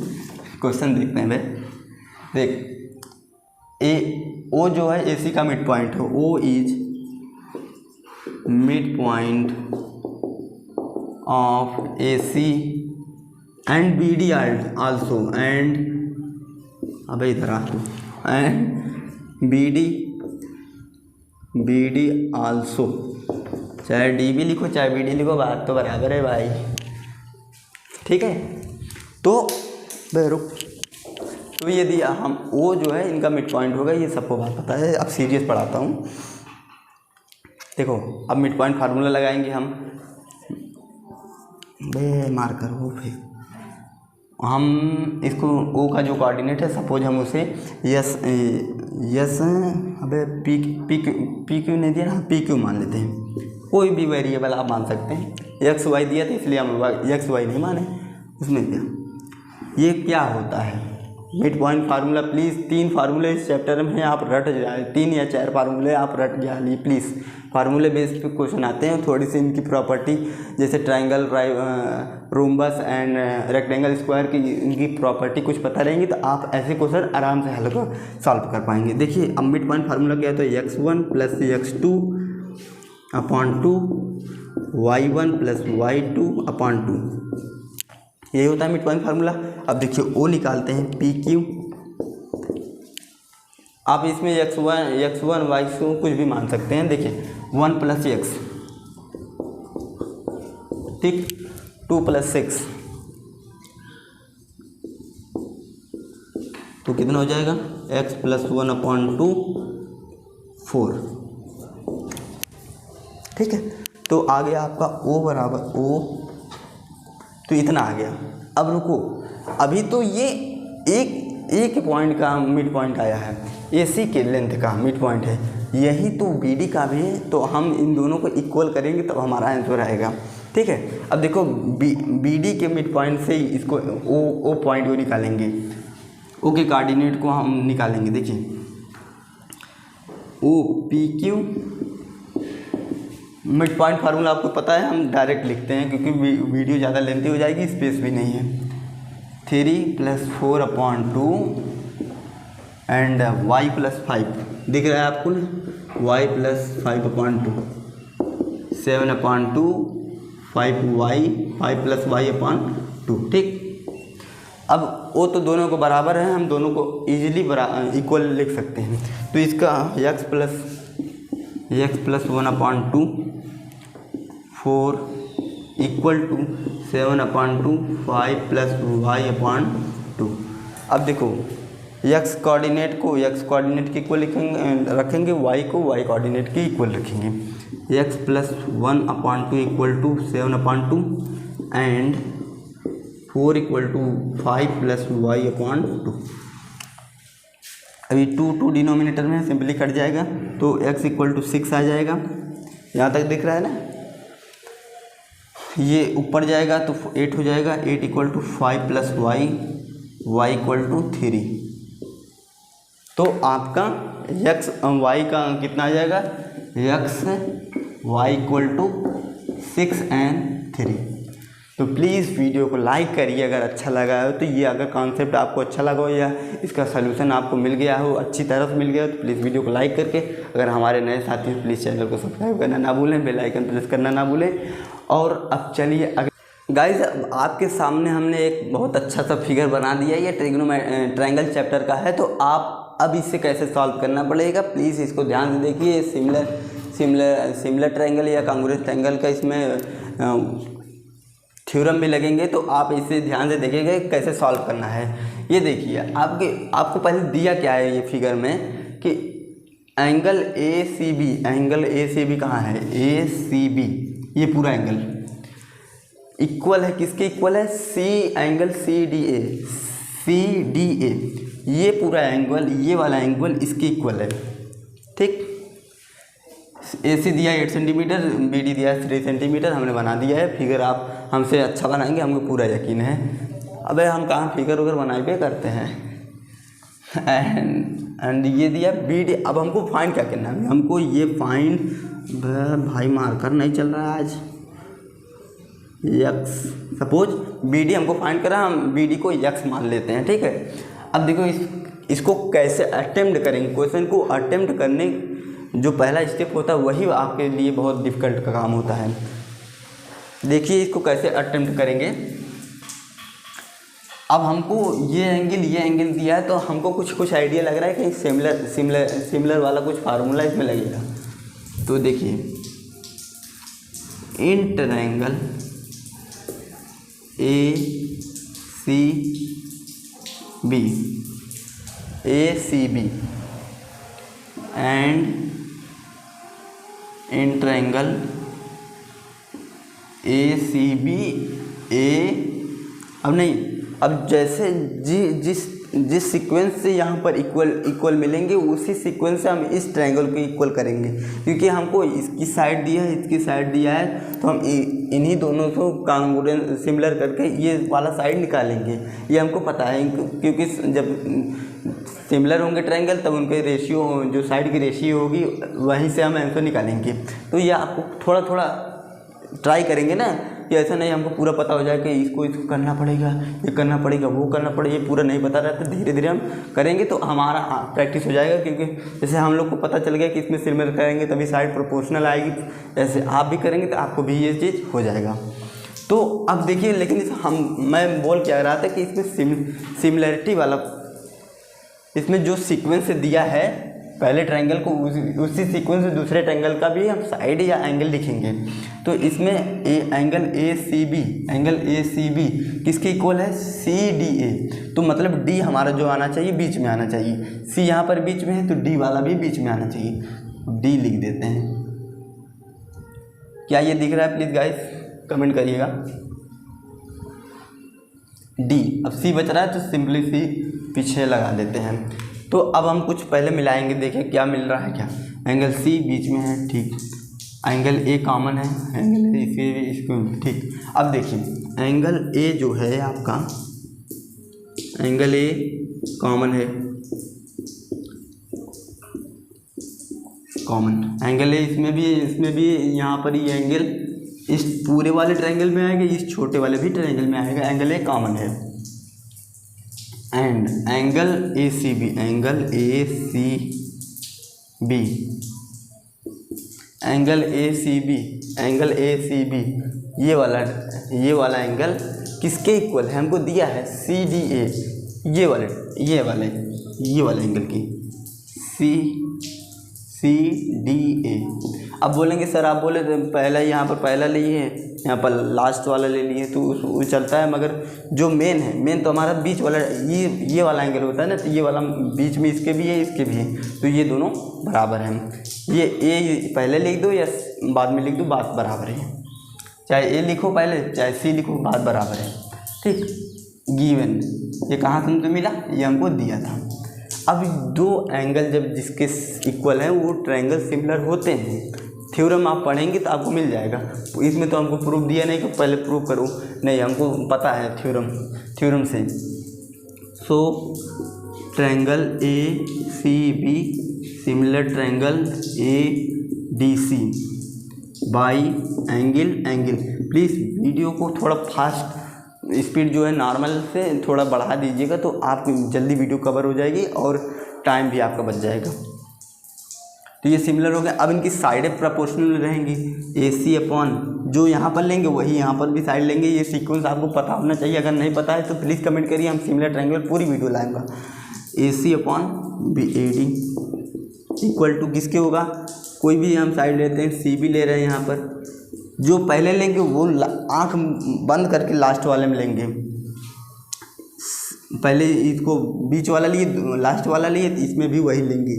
क्वेश्चन देखते हैं भाई। देख ओ जो है ए सी का मिड पॉइंट है, O is mid point of A C and B D also, and अबे इधर आ, एंड बी डी आल्सो, चाहे डी भी लिखो चाहे बी डी लिखो, बात तो बराबर है भाई। ठीक है, तो रुक, तो ये दिया हम ओ जो है इनका मिड पॉइंट होगा, ये सबको बात पता है। अब सीरीज पढ़ाता हूँ, देखो अब मिड पॉइंट फार्मूला लगाएंगे हम। बे मार्कर वो फिर हम इसको ओ का जो कोऑर्डिनेट है, सपोज हम उसे यस अबे पी क्यू नहीं दिया ना, पी क्यू मान लेते हैं। कोई भी वेरिएबल आप मान सकते हैं। एक्स वाई दिया था इसलिए हम एक्स वाई नहीं माने, उसमें दिया। ये क्या होता है मिड पॉइंट फार्मूला? प्लीज़ 3 फार्मूले इस चैप्टर में आप रट जाए, 3 या 4 फार्मूले आप रट जाइए प्लीज़। फार्मूले बेस पे क्वेश्चन आते हैं, थोड़ी सी इनकी प्रॉपर्टी जैसे triangle, rhombus and rectangle, square की इनकी प्रॉपर्टी कुछ पता रहेंगी तो आप ऐसे क्वेश्चन आराम से हल कर सॉल्व कर पाएंगे। देखिए अब मिड पॉइंट फार्मूला क्या है, तो x1 plus x2 upon 2, y1 plus y2 upon 2, यही होता है मिड पॉइंट फार्मूला। अब देखिए ओ निकालते हैं, पी क्यू। आप इसमें x1 y2 कुछ भी मान सकते हैं। देखिए 1 प्लस x, ठीक, 2 प्लस 6, तो कितना हो जाएगा, x प्लस 1 अपॉन 2 4, ठीक है। तो आ गया आपका o बराबर o, तो इतना आ गया। अब रुको, अभी तो ये एक पॉइंट का मिड पॉइंट आया है, AC के लेंथ का मिड पॉइंट है, यही तो BD का भी है। तो हम इन दोनों को इक्वल करेंगे तब हमारा आंसर आएगा, ठीक है। अब देखो BD के मिड पॉइंट से ही इसको ओ पॉइंट को निकालेंगे, ओ के कोऑर्डिनेट को हम निकालेंगे। देखिए O P Q, mid point formula आपको पता है, हम डायरेक्ट लिखते हैं क्योंकि वीडियो ज़्यादा लेंथी हो जाएगी, स्पेस भी नहीं है। 3 plus 4 upon 2 and y plus 5, दिख रहा है आपको ना, y plus 5 upon 2, 7 upon 2, 5 plus y upon 2, ठीक। अब वो तो दोनों को बराबर है, हम दोनों को ईजिली इक्वल लिख सकते हैं। तो इसका x plus 1 upon 2 4 equal to 7 upon 2 5 plus y upon 2। अब देखो x कोऑर्डिनेट को x कोऑर्डिनेट के इक्वल रखेंगे, y को y कोऑर्डिनेट के इक्वल रखेंगे। x plus 1 upon 2 equal to 7 upon 2 and 4 equal to 5 plus y upon 2। अभी 2 डिनोमिनेटर में सिंपली कट जाएगा, तो x इक्वल टू 6 आ जाएगा। यहाँ तक दिख रहा है ना, ये ऊपर जाएगा तो 8 हो जाएगा, 8 equal to 5 plus y equal to 3। तो आपका x y का कितना आ जाएगा, x y equal to 6 and 3। तो प्लीज़ वीडियो को लाइक करिए अगर अच्छा लगा हो तो। ये अगर कॉन्सेप्ट आपको अच्छा लगा हो या इसका सलूशन आपको मिल गया हो, अच्छी तरह से मिल गया हो, तो प्लीज़ वीडियो को लाइक करके, अगर हमारे नए साथी हो प्लीज़ चैनल को सब्सक्राइब करना ना भूलें, बेल आइकन प्रेस करना ना भूलें। और अब चलिए गाइस, आपके सामने हमने एक बहुत अच्छा सा फिगर बना दिया। ये ट्रायंगल चैप्टर का है, तो आप अब इसे कैसे सॉल्व करना पड़ेगा प्लीज़ इसको ध्यान से देखिए। सिमिलर ट्रायंगल या कांग्रुएंट ट्रायंगल का इसमें थ्योरम भी लगेंगे, तो आप इसे ध्यान से देखिएगा कैसे सॉल्व करना है। ये देखिए आपको पहले दिया क्या है ये फिगर में कि एंगल ए सी बी कहाँ है, ACB, ये पूरा एंगल इक्वल है, किसके इक्वल है, एंगल CDA, ये पूरा एंगल, ये वाला एंगल इसके इक्वल है, ठीक। AC दिया 8 सेंटीमीटर, BD दिया 3 सेंटीमीटर, हमने बना दिया है फिगर। आप हमसे अच्छा बनाएंगे, हमको पूरा यकीन है। अबे हम कहाँ फिगर वगैरह बनाए करते हैं। एंड ये दिया BD। अब हमको फाइंड क्या करना है, हमको ये फाइंड, भाई मार्कर नहीं चल रहा है आज, x, सपोज BD हमको फाइंड करा, हम BD को x मान लेते हैं, ठीक है। अब देखो इसको कैसे अटेम्प्ट करेंगे, क्वेश्चन को अटेम्प्ट करने जो पहला स्टेप होता है वही आपके लिए बहुत डिफ़िकल्ट का काम होता है। देखिए इसको कैसे अटेम्प्ट करेंगे। अब हमको ये एंगल दिया है, तो हमको कुछ आइडिया लग रहा है कि सिमिलर वाला कुछ फार्मूला इसमें लगेगा। तो देखिए in triangle ACB ACB and in triangle ACB अब जैसे जिस सीक्वेंस से यहाँ पर इक्वल मिलेंगे उसी सीक्वेंस से हम इस ट्रायंगल को इक्वल करेंगे, क्योंकि हमको इसकी साइड दिया है, इसकी साइड दिया है, तो हम इन्हीं दोनों को कांग्रुएंट सिमिलर करके ये वाला साइड निकालेंगे। ये हमको पता है, क्योंकि जब सिमिलर होंगे ट्रायंगल तब उनके रेशियो, जो साइड की रेशियो होगी वहीं से हम आंसर निकालेंगे। तो ये आपको थोड़ा थोड़ा ट्राई करेंगे ना, कि ऐसा नहीं हमको पूरा पता हो जाए कि इसको करना पड़ेगा, ये करना पड़ेगा, वो करना पड़ेगा, ये पूरा नहीं पता रहता। धीरे धीरे हम करेंगे तो हमारा प्रैक्टिस हो जाएगा, क्योंकि जैसे हम लोग को पता चल गया कि इसमें सिमिलर करेंगे तभी साइड प्रोपोर्शनल आएगी, ऐसे आप भी करेंगे तो आपको भी ये चीज़ हो जाएगा। तो अब देखिए, लेकिन मैं बोल क्या रहा था कि इसमें सिमिलरिटी वाला, इसमें जो सीक्वेंस दिया है पहले ट्रायंगल को, उसी सीक्वेंस से दूसरे ट्रायंगल का भी हम साइड या एंगल लिखेंगे। तो इसमें एंगल ACB किसके इक्वल है? CDA। तो मतलब D हमारा जो आना चाहिए बीच में आना चाहिए, C यहाँ पर बीच में है तो D वाला भी बीच में आना चाहिए, D लिख देते हैं। क्या ये दिख रहा है? प्लीज़ गाइस कमेंट करिएगा। D, अब C बच रहा है तो सिंपली C पीछे लगा देते हैं। तो अब हम कुछ पहले मिलाएंगे, देखें क्या मिल रहा है। क्या एंगल C बीच में है, ठीक, एंगल A कॉमन है, एंगल इसको ठीक। अब देखिए एंगल A जो है आपका, एंगल A कॉमन है, कॉमन एंगल A इसमें भी यहाँ पर ये एंगल इस पूरे वाले ट्रायंगल में आएगा, इस छोटे वाले भी ट्रायंगल में आएगा। एंगल A कॉमन है एंड एंगल ACB ये वाला एंगल किसके इक्वल है? हमको दिया है CDA, ये वाले एंगल की CDA। अब बोलेंगे सर आप बोले पहला, यहाँ पर पहला लिए, यहाँ पर लास्ट वाला ले लिए तो वो चलता है, मगर जो मेन तो हमारा बीच वाला ये वाला एंगल होता है ना, तो ये वाला बीच में इसके भी है, इसके भी है, तो ये दोनों बराबर हैं। ये A पहले लिख दो या बाद में लिख दो, बात बराबर है। चाहे A लिखो पहले, चाहे C लिखो, बात बराबर है, ठीक। गिवन, ये कहाँ से हमको मिला? ये हमको दिया था। अब दो एंगल जब जिसके इक्वल हैं वो ट्रायंगल सिमिलर होते हैं। थ्योरम आप पढ़ेंगे तो आपको मिल जाएगा। इसमें तो हमको प्रूफ दिया नहीं कि पहले प्रूफ करो, नहीं, हमको पता है थ्योरम से। So triangle ACB similar triangle ADC by angle. Please video को थोड़ा फास्ट स्पीड जो है नॉर्मल से थोड़ा बढ़ा दीजिएगा, तो आप जल्दी वीडियो कवर हो जाएगी और टाइम भी आपका बच जाएगा। तो ये सिमिलर हो गया। अब इनकी साइडें प्रोपोर्शनल रहेंगी। AC अपॉन जो यहाँ पर लेंगे वही यहाँ पर भी साइड लेंगे। ये सीक्वेंस आपको पता होना चाहिए, अगर नहीं पता है तो प्लीज़ कमेंट करिए, हम सिमिलर ट्रायंगल पूरी वीडियो लाएंगे। AC upon BAD equal to किसके होगा? कोई भी हम साइड लेते हैं, CB ले रहे हैं, यहाँ पर जो पहले लेंगे वो आँख बंद करके लास्ट वाले में लेंगे। पहले इसको बीच वाला लिए, लास्ट वाला लिए, इसमें भी वही लेंगे,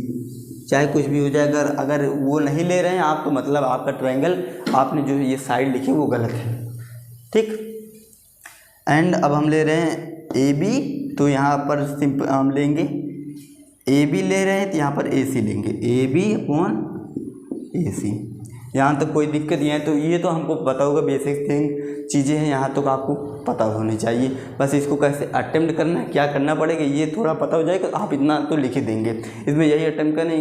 चाहे कुछ भी हो जाए। अगर वो नहीं ले रहे हैं आप, तो मतलब आपका ट्रायंगल, आपने जो ये साइड लिखी वो गलत है, ठीक। एंड अब हम ले रहे हैं AB, तो यहाँ पर सिंपल हम लेंगे AB ले रहे हैं तो यहाँ पर AC लेंगे, AB अपॉन AC। यहाँ तक कोई दिक्कत नहीं है। तो ये तो हमको पता होगा, बेसिक थिंग चीज़ें हैं, यहाँ तक आपको पता होनी चाहिए। बस इसको कैसे अटेम्प्ट करना है, क्या करना पड़ेगा, ये थोड़ा पता हो जाएगा, आप इतना तो लिख ही देंगे। इसमें यही अटेम्प्ट करना,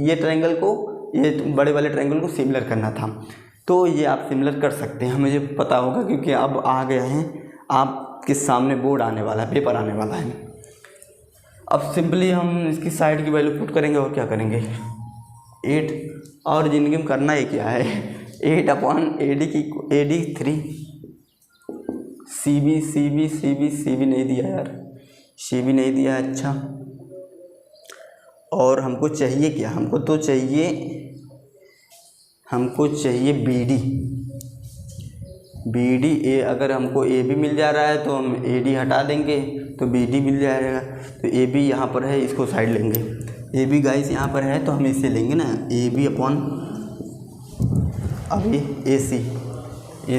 ये ट्रायंगल को, ये बड़े वाले ट्रायंगल को सिमिलर करना था। तो ये आप सिमिलर कर सकते हैं, मुझे पता होगा, क्योंकि अब आ गए हैं, आपके सामने बोर्ड आने वाला है, पेपर आने वाला है। अब सिंपली हम इसकी साइड की वैल्यू पुट करेंगे और क्या करेंगे, 8। और ज़िंदगी में करना ही क्या है, 8 अपॉन AD की AD 3। CB नहीं दिया यार, CB नहीं दिया, अच्छा। और हमको चाहिए क्या? हमको चाहिए BD। बी डी ए, अगर हमको ए बी मिल जा रहा है तो हम ए डी हटा देंगे तो बी डी मिल जाएगा। तो ए बी यहाँ पर है, इसको साइड लेंगे। ए बी गाइस यहाँ पर है तो हम इसे लेंगे ना, ए बी अपॉन अभी ए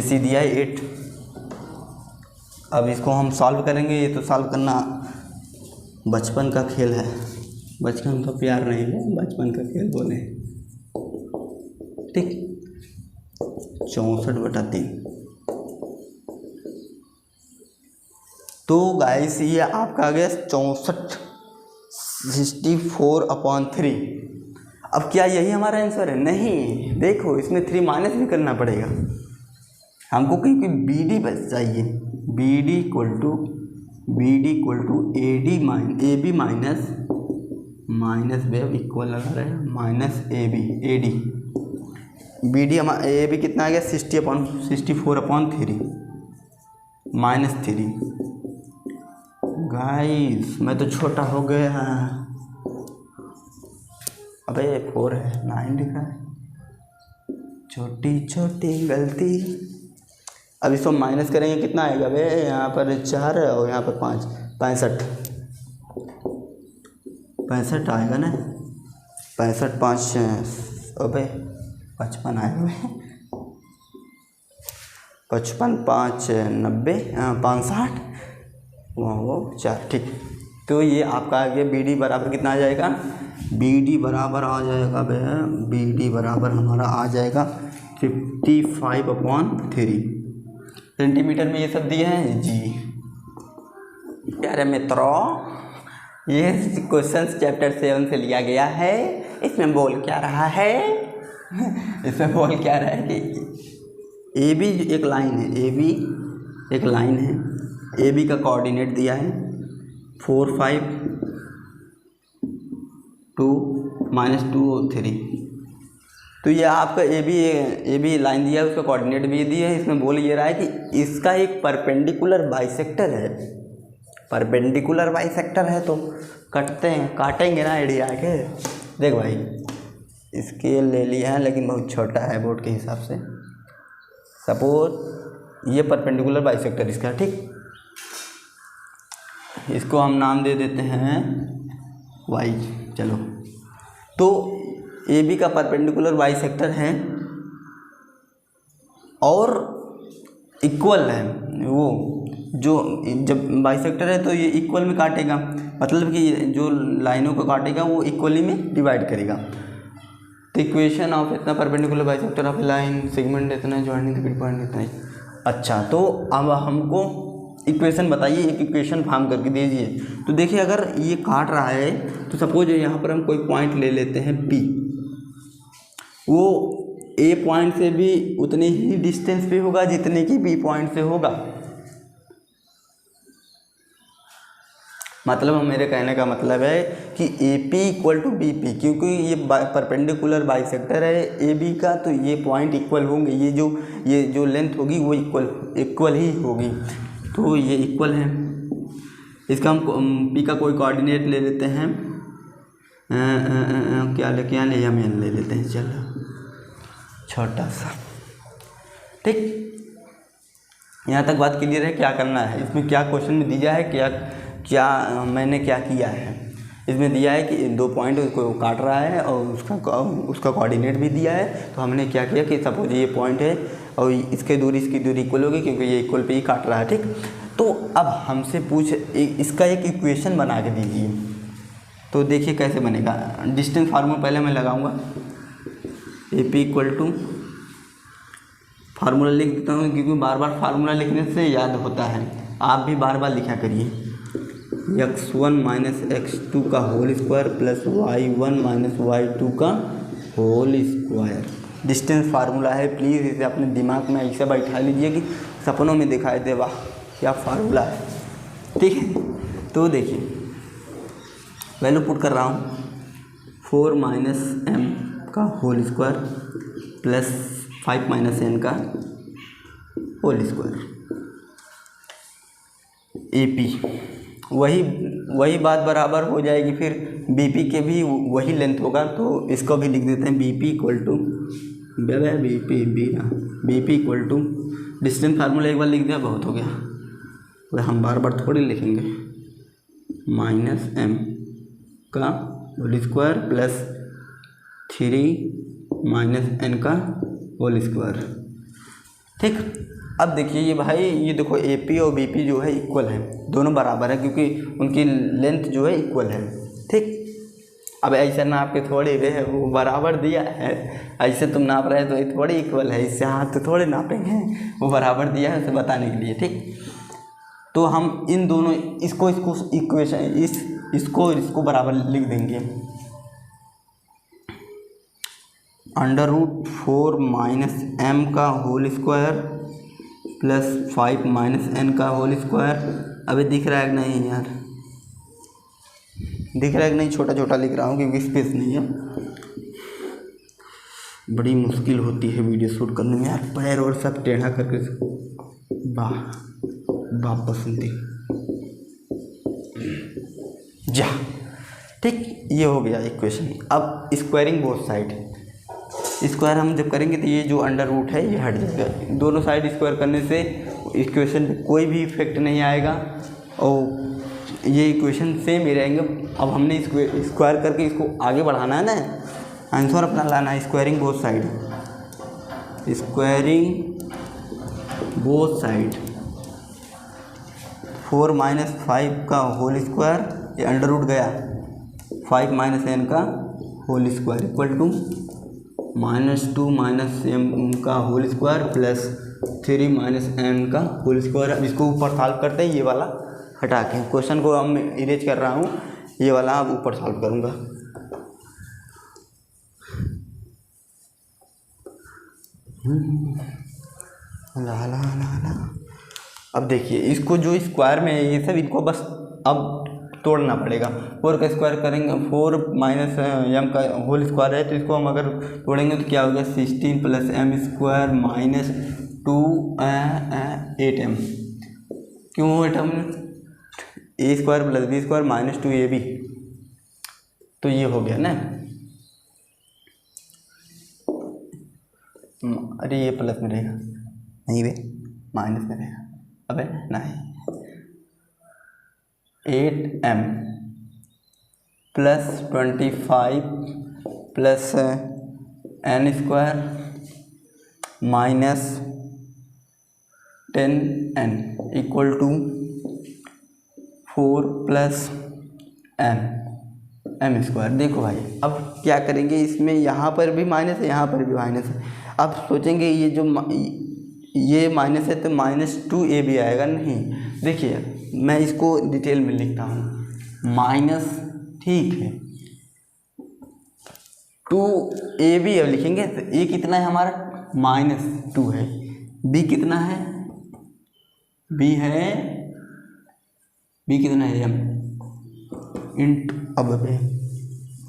सी दिया है 8। अब इसको हम सॉल्व करेंगे। ये तो सॉल्व करना बचपन का खेल है, बचपन का प्यार नहीं है, बचपन का खेल बोले, ठीक। 64/3। तो गाइस ये आपका आ गया 64/3। अब क्या यही हमारा आंसर है? नहीं, देखो इसमें 3 माइनस भी करना पड़ेगा हमको, क्योंकि बी डी बच चाहिए। B D equal to A B minus वेव इक्वल लगा रहे हैं minus A D. B D हमारा ए बी कितना आ गया? 64/3 -3। गाइस मैं तो छोटा हो गया। अबे 4 है, 9 लिखा है, छोटी छोटी गलती। अब इसको माइनस करेंगे, कितना आएगा बे? यहाँ पर 4 है और यहाँ पर 5, 65 आएगा ना। 65 5 अबे 55 आएगा। 55 5 90 65 वो 4, ठीक। तो ये आपका आ गया बी डी बराबर कितना आ जाएगा? बी डी बराबर आ जाएगा भैया, बी डी बराबर हमारा आ जाएगा 55/3 सेंटीमीटर में। ये सब दिए हैं जी। प्यारे मित्रों, ये क्वेश्चन चैप्टर 7 से लिया गया है। इसमें बोल क्या रहा है? इसमें बोल क्या रहा है कि ए बी एक लाइन है, ए बी एक लाइन है, ए बी का कोऑर्डिनेट दिया है 4 5 2 -2 3। तो ये आपका ए बी लाइन दिया है, उसका कोऑर्डिनेट भी दिया है। इसमें बोल ये रहा है कि इसका एक परपेंडिकुलर बाइसेक्टर है। परपेंडिकुलर बाइसेक्टर है तो काटेंगे ना एरिया के। देख भाई, स्केल ले लिया है लेकिन बहुत छोटा है बोर्ड के हिसाब से। सपोज ये परपेंडिकुलर बाइसेक्टर इसका, ठीक। इसको हम नाम दे देते हैं वाई। चलो, तो ए बी का परपेंडिकुलर बाइसेक्टर है और इक्वल है। वो जो जब बाइसेक्टर है तो ये इक्वल में काटेगा, मतलब कि जो लाइनों को काटेगा वो इक्वली में डिवाइड करेगा। तो इक्वेशन ऑफ इतना perpendicular bisector of line segment इतना जॉइनिंग द पॉइंट इतना। अच्छा, तो अब हमको इक्वेशन बताइए, एक इक्वेशन फॉर्म करके दीजिए। तो देखिए, अगर ये काट रहा है तो सपोज यहाँ पर हम कोई पॉइंट ले लेते हैं P, वो A पॉइंट से भी उतने ही डिस्टेंस पे होगा जितने की B पॉइंट से होगा। मतलब मेरे कहने का मतलब है कि AP इक्वल टू BP, क्योंकि ये परपेंडिकुलर बाइसेक्टर है AB का, तो ये पॉइंट इक्वल होंगे। ये जो लेंथ होगी वो इक्वल ही होगी, तो ये इक्वल है। इसका हम P का कोई कोऑर्डिनेट ले लेते हैं। क्या लेके यहाँ ले, हम ले लेते हैं, चलो छोटा सा, ठीक। यहाँ तक बात क्लियर है? क्या करना है इसमें, क्या क्वेश्चन में दिया है, क्या मैंने क्या किया है। इसमें दिया है कि 2 पॉइंट को काट रहा है और उसका कोऑर्डिनेट भी दिया है। तो हमने क्या किया कि सपोज ये पॉइंट है और इसकी दूरी इक्वल होगी, क्योंकि ये इक्वल पे ही काट रहा है, ठीक। तो अब हमसे इसका एक इक्वेशन बना के दीजिए। तो देखिए कैसे बनेगा। डिस्टेंस फार्मूला पहले मैं लगाऊंगा। AP इक्वल टू, फार्मूला लिख देता हूँ क्योंकि बार बार फार्मूला लिखने से याद होता है। आप भी बार बार लिखा करिए। x1 - x2 का whole square plus y1 - y2 का होल स्क्वायर डिस्टेंस फार्मूला है। प्लीज़ इसे अपने दिमाग में ऐसा बैठा लीजिए कि सपनों में दिखाई दे, वाह क्या फार्मूला है, ठीक है। तो देखिए, वैल्यू पुट कर रहा हूँ 4 - m का होल स्क्वायर प्लस 5 - n का होल स्क्वायर। AP वही बात बराबर हो जाएगी, फिर BP के भी वही लेंथ होगा, तो इसको भी लिख देते हैं BP equal to BP equal to distance formula एक बार लिख दिया बहुत हो गया, तो हम बार बार थोड़ी लिखेंगे। माइनस एम का whole square plus 3 minus n का होल स्क्वायर। ठीक, अब देखिए ये भाई, ये देखो ए पी और बी पी जो है इक्वल है, दोनों बराबर है क्योंकि उनकी लेंथ जो है इक्वल है। ठीक, अब ऐसा नाप के थोड़ी वे वो बराबर दिया है, ऐसे तुम नाप रहे तो ये थोड़ी इक्वल है, इससे हाथ तो थोड़े नापेंगे, वो बराबर दिया है उसे बताने के लिए। ठीक, तो हम इन दोनों इसको इक्वेशन इसको बराबर लिख देंगे। √4 माइनस एम का whole square plus 5 minus n का होल स्क्वायर। अभी दिख रहा है कि नहीं यार, दिख रहा है कि नहीं? छोटा छोटा लिख रहा हूँ क्योंकि स्पेस नहीं है। बड़ी मुश्किल होती है वीडियो शूट करने में यार, पैर और सब टेढ़ा करके वापस दे जा। ठीक, ये हो गया इक्वेशन। अब स्क्वायरिंग बोथ साइड, स्क्वायर हम जब करेंगे तो ये जो अंडर रूट है ये हट जाएगा। दोनों साइड स्क्वायर करने से इक्वेशन पे कोई भी इफेक्ट नहीं आएगा और ये इक्वेशन सेम ही रहेंगे। अब हमने स्क्वायर करके इसको आगे बढ़ाना है ना, आंसर अपना लाना है। Squaring both side, squaring both side 4 minus 5 का होल स्क्वायर, ये अंडर रूट गया, 5 माइनस एन का whole square equal to -2 minus m का whole square plus 3 minus n का होल स्क्वायर। अब इसको ऊपर सॉल्व करते हैं, ये वाला हटा के क्वेश्चन को हम इरेज कर रहा हूँ, ये वाला अब ऊपर सॉल्व करूँगा। ला ला ला ला। अब देखिए इसको जो स्क्वायर में है ये सब, इनको बस अब तोड़ना पड़ेगा। 4 का स्क्वायर करेंगे, 4 माइनस एम का होल स्क्वायर है तो इसको हम अगर तोड़ेंगे तो क्या होगा, 16 plus m square minus 2 8m। क्यों 8m? A square plus b square minus 2ab, तो ये हो गया ना। अरे ये प्लस में रहेगा, नहीं बे माइनस में रहेगा, अबे नहीं। 8m plus 25 plus n square minus 10n equal to 4 plus m square. देखो भाई अब क्या करेंगे, इसमें यहाँ पर भी माइनस है, यहाँ पर भी माइनस है। अब सोचेंगे ये जो ये माइनस है तो -2a भी आएगा, नहीं। देखिए मैं इसको डिटेल में लिखता हूँ, माइनस, ठीक है, 2ab अब लिखेंगे तो a कितना है हमारा, -2 है, b कितना है, b कितना है m इंट, अब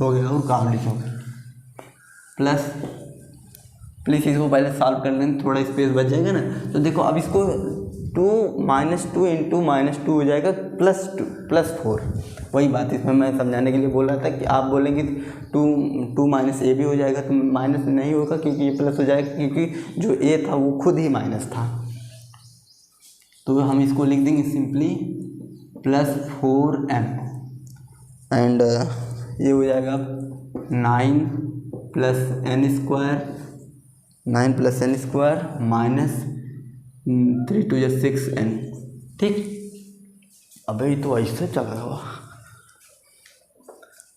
हो गया और काम लिखोगे प्लस इसको पहले सॉल्व कर लेंगे, थोड़ा स्पेस बच जाएगा ना। तो देखो अब इसको 2 -2 इंटू -2 हो जाएगा +4। वही बात इसमें मैं समझाने के लिए बोल रहा था कि आप बोलेंगे 2 माइनस ए भी हो जाएगा, तो माइनस नहीं होगा क्योंकि ये प्लस हो जाएगा, क्योंकि जो ए था वो खुद ही माइनस था। तो हम इसको लिख देंगे सिंपली +4m एंड ये हो जाएगा 9 plus n square minus 3 2 6n। ठीक, अबे तो ऐसे चल रहा हुआ।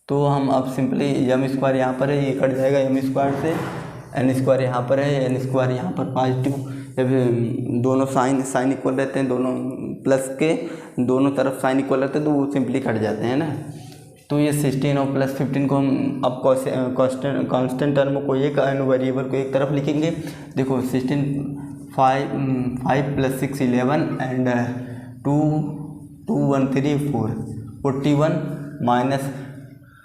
तो हम अब सिंपली एम स्क्वायर यहाँ पर है, ये कट जाएगा एम स्क्वायर से, एन स्क्वायर यहाँ पर है, एन स्क्वायर यहाँ पर पॉजिटिव, जब दोनों साइन इक्वल रहते हैं, दोनों प्लस के दोनों तरफ साइन इक्वल रहते हैं तो वो सिंपली कट जाते हैं ना। तो ये 16 और +15 को हम अब कांस्टेंट टर्म को एक वेरिएबल को एक तरफ लिखेंगे। देखो 16 5 + 6 11 एंड 2 2 1 3 4 41 माइनस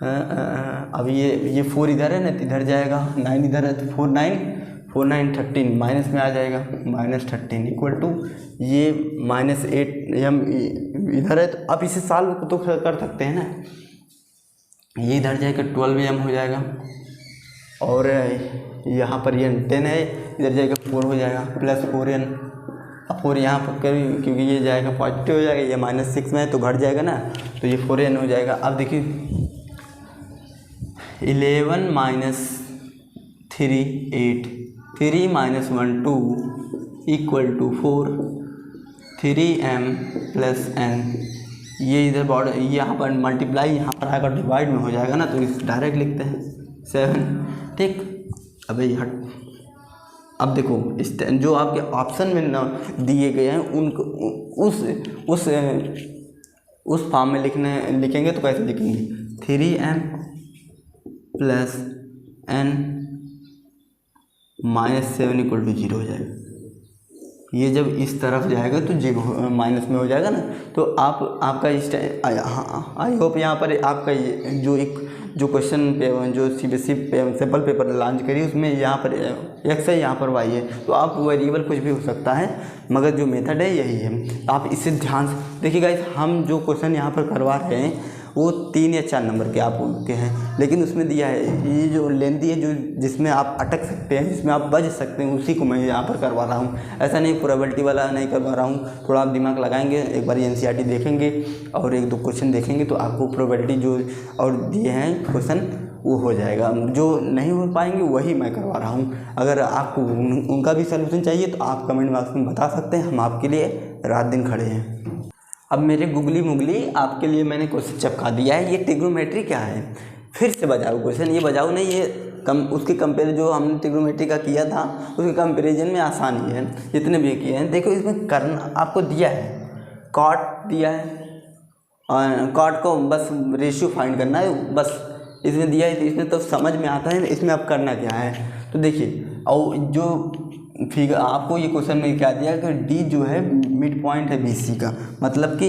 अब ये 4 इधर है ना तो इधर जाएगा, 9 इधर है तो 4 9 13 माइनस में आ जाएगा, -13 इक्वल टू ये -8m इधर है। तो अब इसे सॉल्व तो कर सकते हैं ना, ये इधर जाएगा 12m हो जाएगा और यहाँ पर ये 10 है, इधर जाएगा 4 हो जाएगा, +4n अब 4 यहाँ पर करें, क्योंकि ये जाएगा पॉजिटिव हो जाएगा, ये -6 में है तो घट जाएगा ना, तो ये 4n हो जाएगा। अब देखिए 11 - 3 8, 3 - 1 2 = 4, 3m + n, ये इधर बॉर्डर यहाँ पर मल्टीप्लाई यहाँ पर आकर डिवाइड में हो जाएगा ना, तो इस डायरेक्ट लिखते हैं 7। ठीक, अब ये हट, अब देखो इस जो आपके ऑप्शन में ना दिए गए हैं उनको उस फॉर्म में लिखेंगे तो कैसे लिखेंगे, 3m + n - 7 = 0 हो जाएगा। ये जब इस तरफ जाएगा तो 0 माइनस में हो जाएगा ना, तो आपका इस आई होप यहाँ पर आपका जो क्वेश्चन जो CBSE सैम्पल पेपर लॉन्च करी उसमें यहाँ पर x है, यहाँ पर y है, तो आप वेरिएबल कुछ भी हो सकता है, मगर जो मेथड है यही है। आप इसे ध्यान से देखिए गाइस, हम जो क्वेश्चन यहाँ पर करवा रहे हैं वो 3 या 4 नंबर के आपके हैं, लेकिन उसमें दिया है ये जो लेंथी है, जो जिसमें आप अटक सकते हैं, जिसमें आप बच सकते हैं, उसी को मैं यहाँ पर करवा रहा हूँ। ऐसा नहीं प्रोबेबिलिटी वाला नहीं करवा रहा हूँ। थोड़ा आप दिमाग लगाएंगे, एक बार NCERT देखेंगे और 1-2 क्वेश्चन देखेंगे तो आपको प्रोबेबिलिटी जो और दिए हैं क्वेश्चन वो हो जाएगा। जो नहीं हो पाएंगे वही मैं करवा रहा हूँ। अगर आपको उनका भी सलूशन चाहिए तो आप कमेंट बॉक्स में बता सकते हैं, हम आपके लिए रात दिन खड़े हैं। अब मेरे गुगली मुगली आपके लिए मैंने क्वेश्चन चिपका दिया है। ये ट्रिग्नोमेट्री क्या है, फिर से बजाओ क्वेश्चन, ये बजाओ नहीं, ये उसके कंपेयर जो हमने ट्रिग्नोमेट्री का किया था उसके कंपेरिजन में आसान ही है, जितने भी किए हैं। देखो इसमें करना आपको दिया है, कॉट दिया है, और कॉट को बस रेशियो फाइंड करना है, बस इसमें दिया है, तो इसमें तो समझ में आता है इसमें अब करना क्या है। तो देखिए, और जो फिगर आपको ये क्वेश्चन में क्या दिया कि डी जो है मिड पॉइंट है BC का, मतलब कि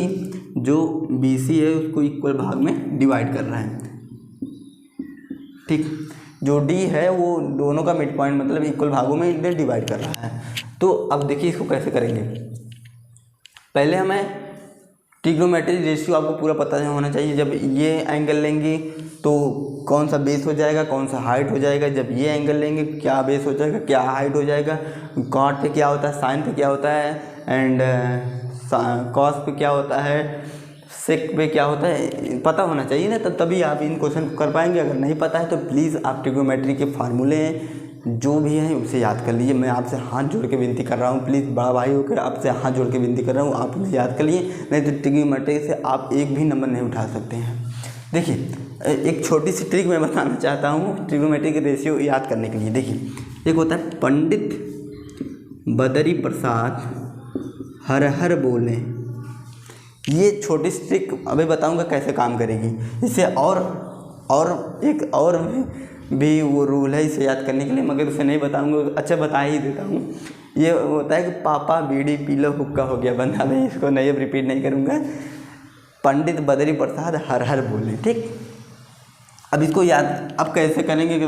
जो BC है उसको इक्वल भाग में डिवाइड कर रहा है। ठीक, जो D है वो दोनों का मिड पॉइंट मतलब इक्वल भागों में इधर डिवाइड कर रहा है। तो अब देखिए इसको कैसे करेंगे। पहले हमें ट्रिग्नोमेट्री रेशियो आपको पूरा पता होना चाहिए। जब ये एंगल लेंगे तो कौन सा बेस हो जाएगा, कौन सा हाइट हो जाएगा, जब ये एंगल लेंगे क्या बेस हो जाएगा, क्या हाइट हो जाएगा, कॉट पे क्या होता है, साइन पे क्या होता है, एंड कॉस पे क्या होता है, सेक पे क्या होता है, पता होना चाहिए ना, तभी आप इन क्वेश्चन को कर पाएंगे। अगर नहीं पता है तो प्लीज़ आप ट्रिग्नोमेट्री के फार्मूले जो भी हैं उसे याद कर लीजिए। मैं आपसे हाथ जोड़ के विनती कर रहा हूँ, प्लीज़ बड़ा भाई होकर आपसे हाथ जोड़ के विनती कर रहा हूँ, आप उन्हें याद कर लिए, नहीं तो ट्रिग्नोमेट्री से आप एक भी नंबर नहीं उठा सकते हैं। देखिए एक छोटी सी ट्रिक मैं बताना चाहता हूँ ट्रिग्नोमेट्री के रेशियो याद करने के लिए। देखिए एक होता है पंडित बदरी प्रसाद हर हर बोले, ये छोटी सी ट्रिक अभी बताऊँगा कैसे काम करेगी। इससे और एक और भी वो रूल है इसे याद करने के लिए, मगर उसे नहीं बताऊंगा, अच्छा बता ही देता हूँ। ये होता है कि पापा बीड़ी पी लो हुक्का हो गया बंदा, मैं इसको नहीं अब रिपीट नहीं करूँगा। पंडित बदरी प्रसाद हर हर बोले, ठीक। अब इसको याद अब कैसे करेंगे,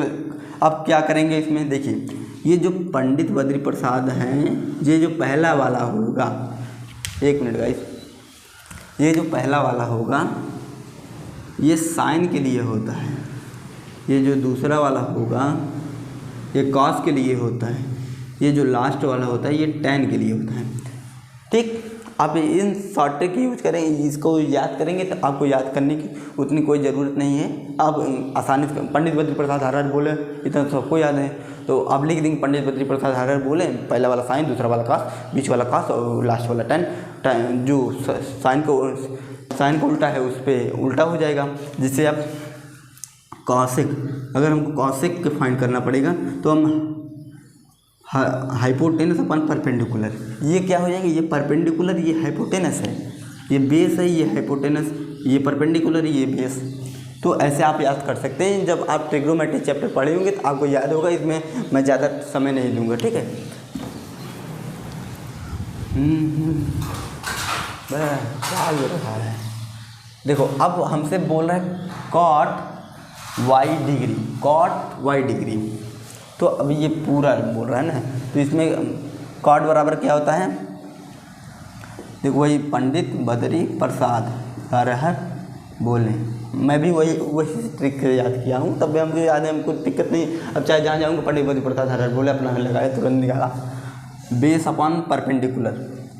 अब क्या करेंगे इसमें, देखिए ये जो पंडित बदरी प्रसाद हैं, ये जो पहला वाला होगा, एक मिनट गाइस, ये जो पहला वाला होगा ये साइन के लिए होता है, ये जो दूसरा वाला होगा ये कॉस के लिए होता है, ये जो लास्ट वाला होता है ये टैन के लिए होता है, ठीक। आप इन शॉर्ट ट्रिक यूज करें, इसको याद करेंगे तो आपको याद करने की उतनी कोई ज़रूरत नहीं है। आप आसानी से पंडित बद्री प्रसाद हर हर बोले इतना सबको याद है, तो आप लिख देंगे पंडित बद्री प्रसाद हर हर बोले, पहला वाला साइन, दूसरा वाला कॉस, बीच वाला कॉस और लास्ट वाला टैन। जो साइन को उल्टा है उस पर उल्टा हो जाएगा, जिससे आप कॉसेक, अगर हमको कॉसेक फाइंड करना पड़ेगा तो हम हाइपोटेनस अपन परपेंडिकुलर, ये क्या हो जाएंगे, ये परपेंडिकुलर, ये हाइपोटेनस है, ये बेस है, ये हाइपोटेनस, ये परपेंडिकुलर, ये बेस। तो ऐसे आप याद कर सकते हैं। जब आप ट्रिग्नोमेट्री चैप्टर पढ़े होंगे तो आपको याद होगा, इसमें मैं ज़्यादा समय नहीं लूँगा, ठीक है। क्या हो रहा है, देखो अब हमसे बोल रहा है cot y degree, cot y degree, तो अभी ये पूरा बोल रहा है ना, तो इसमें कॉट बराबर क्या होता है, देखो वही पंडित बदरी प्रसाद हर हर बोले, मैं भी वही ट्रिक याद किया हूँ, तब भी हमको याद है, हमको दिक्कत नहीं। अब चाहे जहाँ जाऊँगा पंडित बदरी प्रसाद हर हर बोले, अपना लगाया तुरंत निकाला। बेस अपॉन परपेंडिकुलर,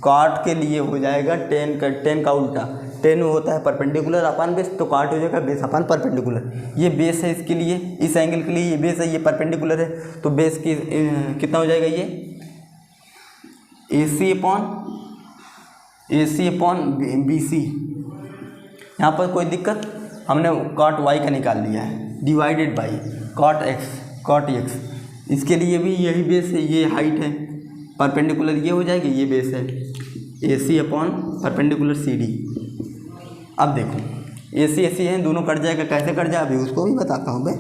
कॉट के लिए हो जाएगा टेन का उल्टा। टेन होता है परपेंडिकुलर अपन बेस, तो कॉट हो जाएगा बेस अपन परपेंडिकुलर। ये बेस है इसके लिए, इस एंगल के लिए ये बेस है, ये परपेंडिकुलर है, तो बेस की कितना हो जाएगा ये AC अपॉन BC। यहाँ पर कोई दिक्कत, हमने कॉट y का निकाल लिया है, डिवाइडेड बाई कॉट x। इसके लिए भी यही बेस है, ये हाइट है परपेंडिकुलर, ये हो जाएगी, ये बेस है AC अपॉन परपेंडिकुलर CD। अब देखो AC है, दोनों कट जाएगा, कैसे कट जाए अभी उसको भी बताता हूँ मैं,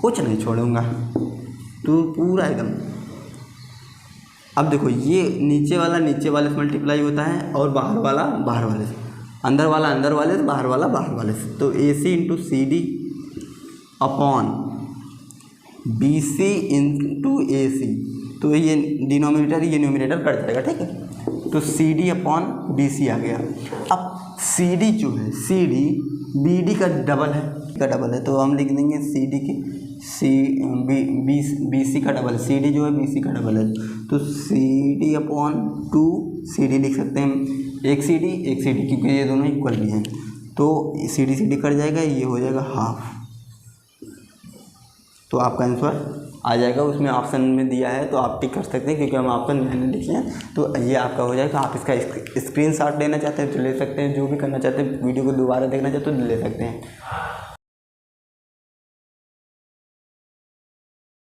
कुछ नहीं छोड़ूंगा तो पूरा एकदम। अब देखो ये नीचे वाले से मल्टीप्लाई होता है और बाहर वाला बाहर वाले से, अंदर वाले से, बाहर वाले से, तो AC into CD upon BC into AC। तो ये डिनोमिनेटर ये न्यूमिनेटर कट जाएगा, ठीक है। तो CD अपॉन BC आ गया। अब CD जो है, CD BD का डबल है, तो हम लिख देंगे CD की BC का डबल, CD जो है BC का डबल है, तो CD अपॉन 2 CD लिख सकते हैं, एक CD क्योंकि ये दोनों इक्वल भी हैं, तो CD कट जाएगा, ये हो जाएगा हाफ। तो आपका आंसर आ जाएगा, उसमें ऑप्शन में दिया है तो आप टिक कर सकते हैं, क्योंकि हम ऑप्शन मैंने लिखे हैं, तो ये आपका हो जाएगा। आप इसका स्क्रीनशॉट लेना चाहते हैं तो ले सकते हैं, जो भी करना चाहते हैं, वीडियो को दोबारा देखना चाहते हैं तो ले सकते हैं।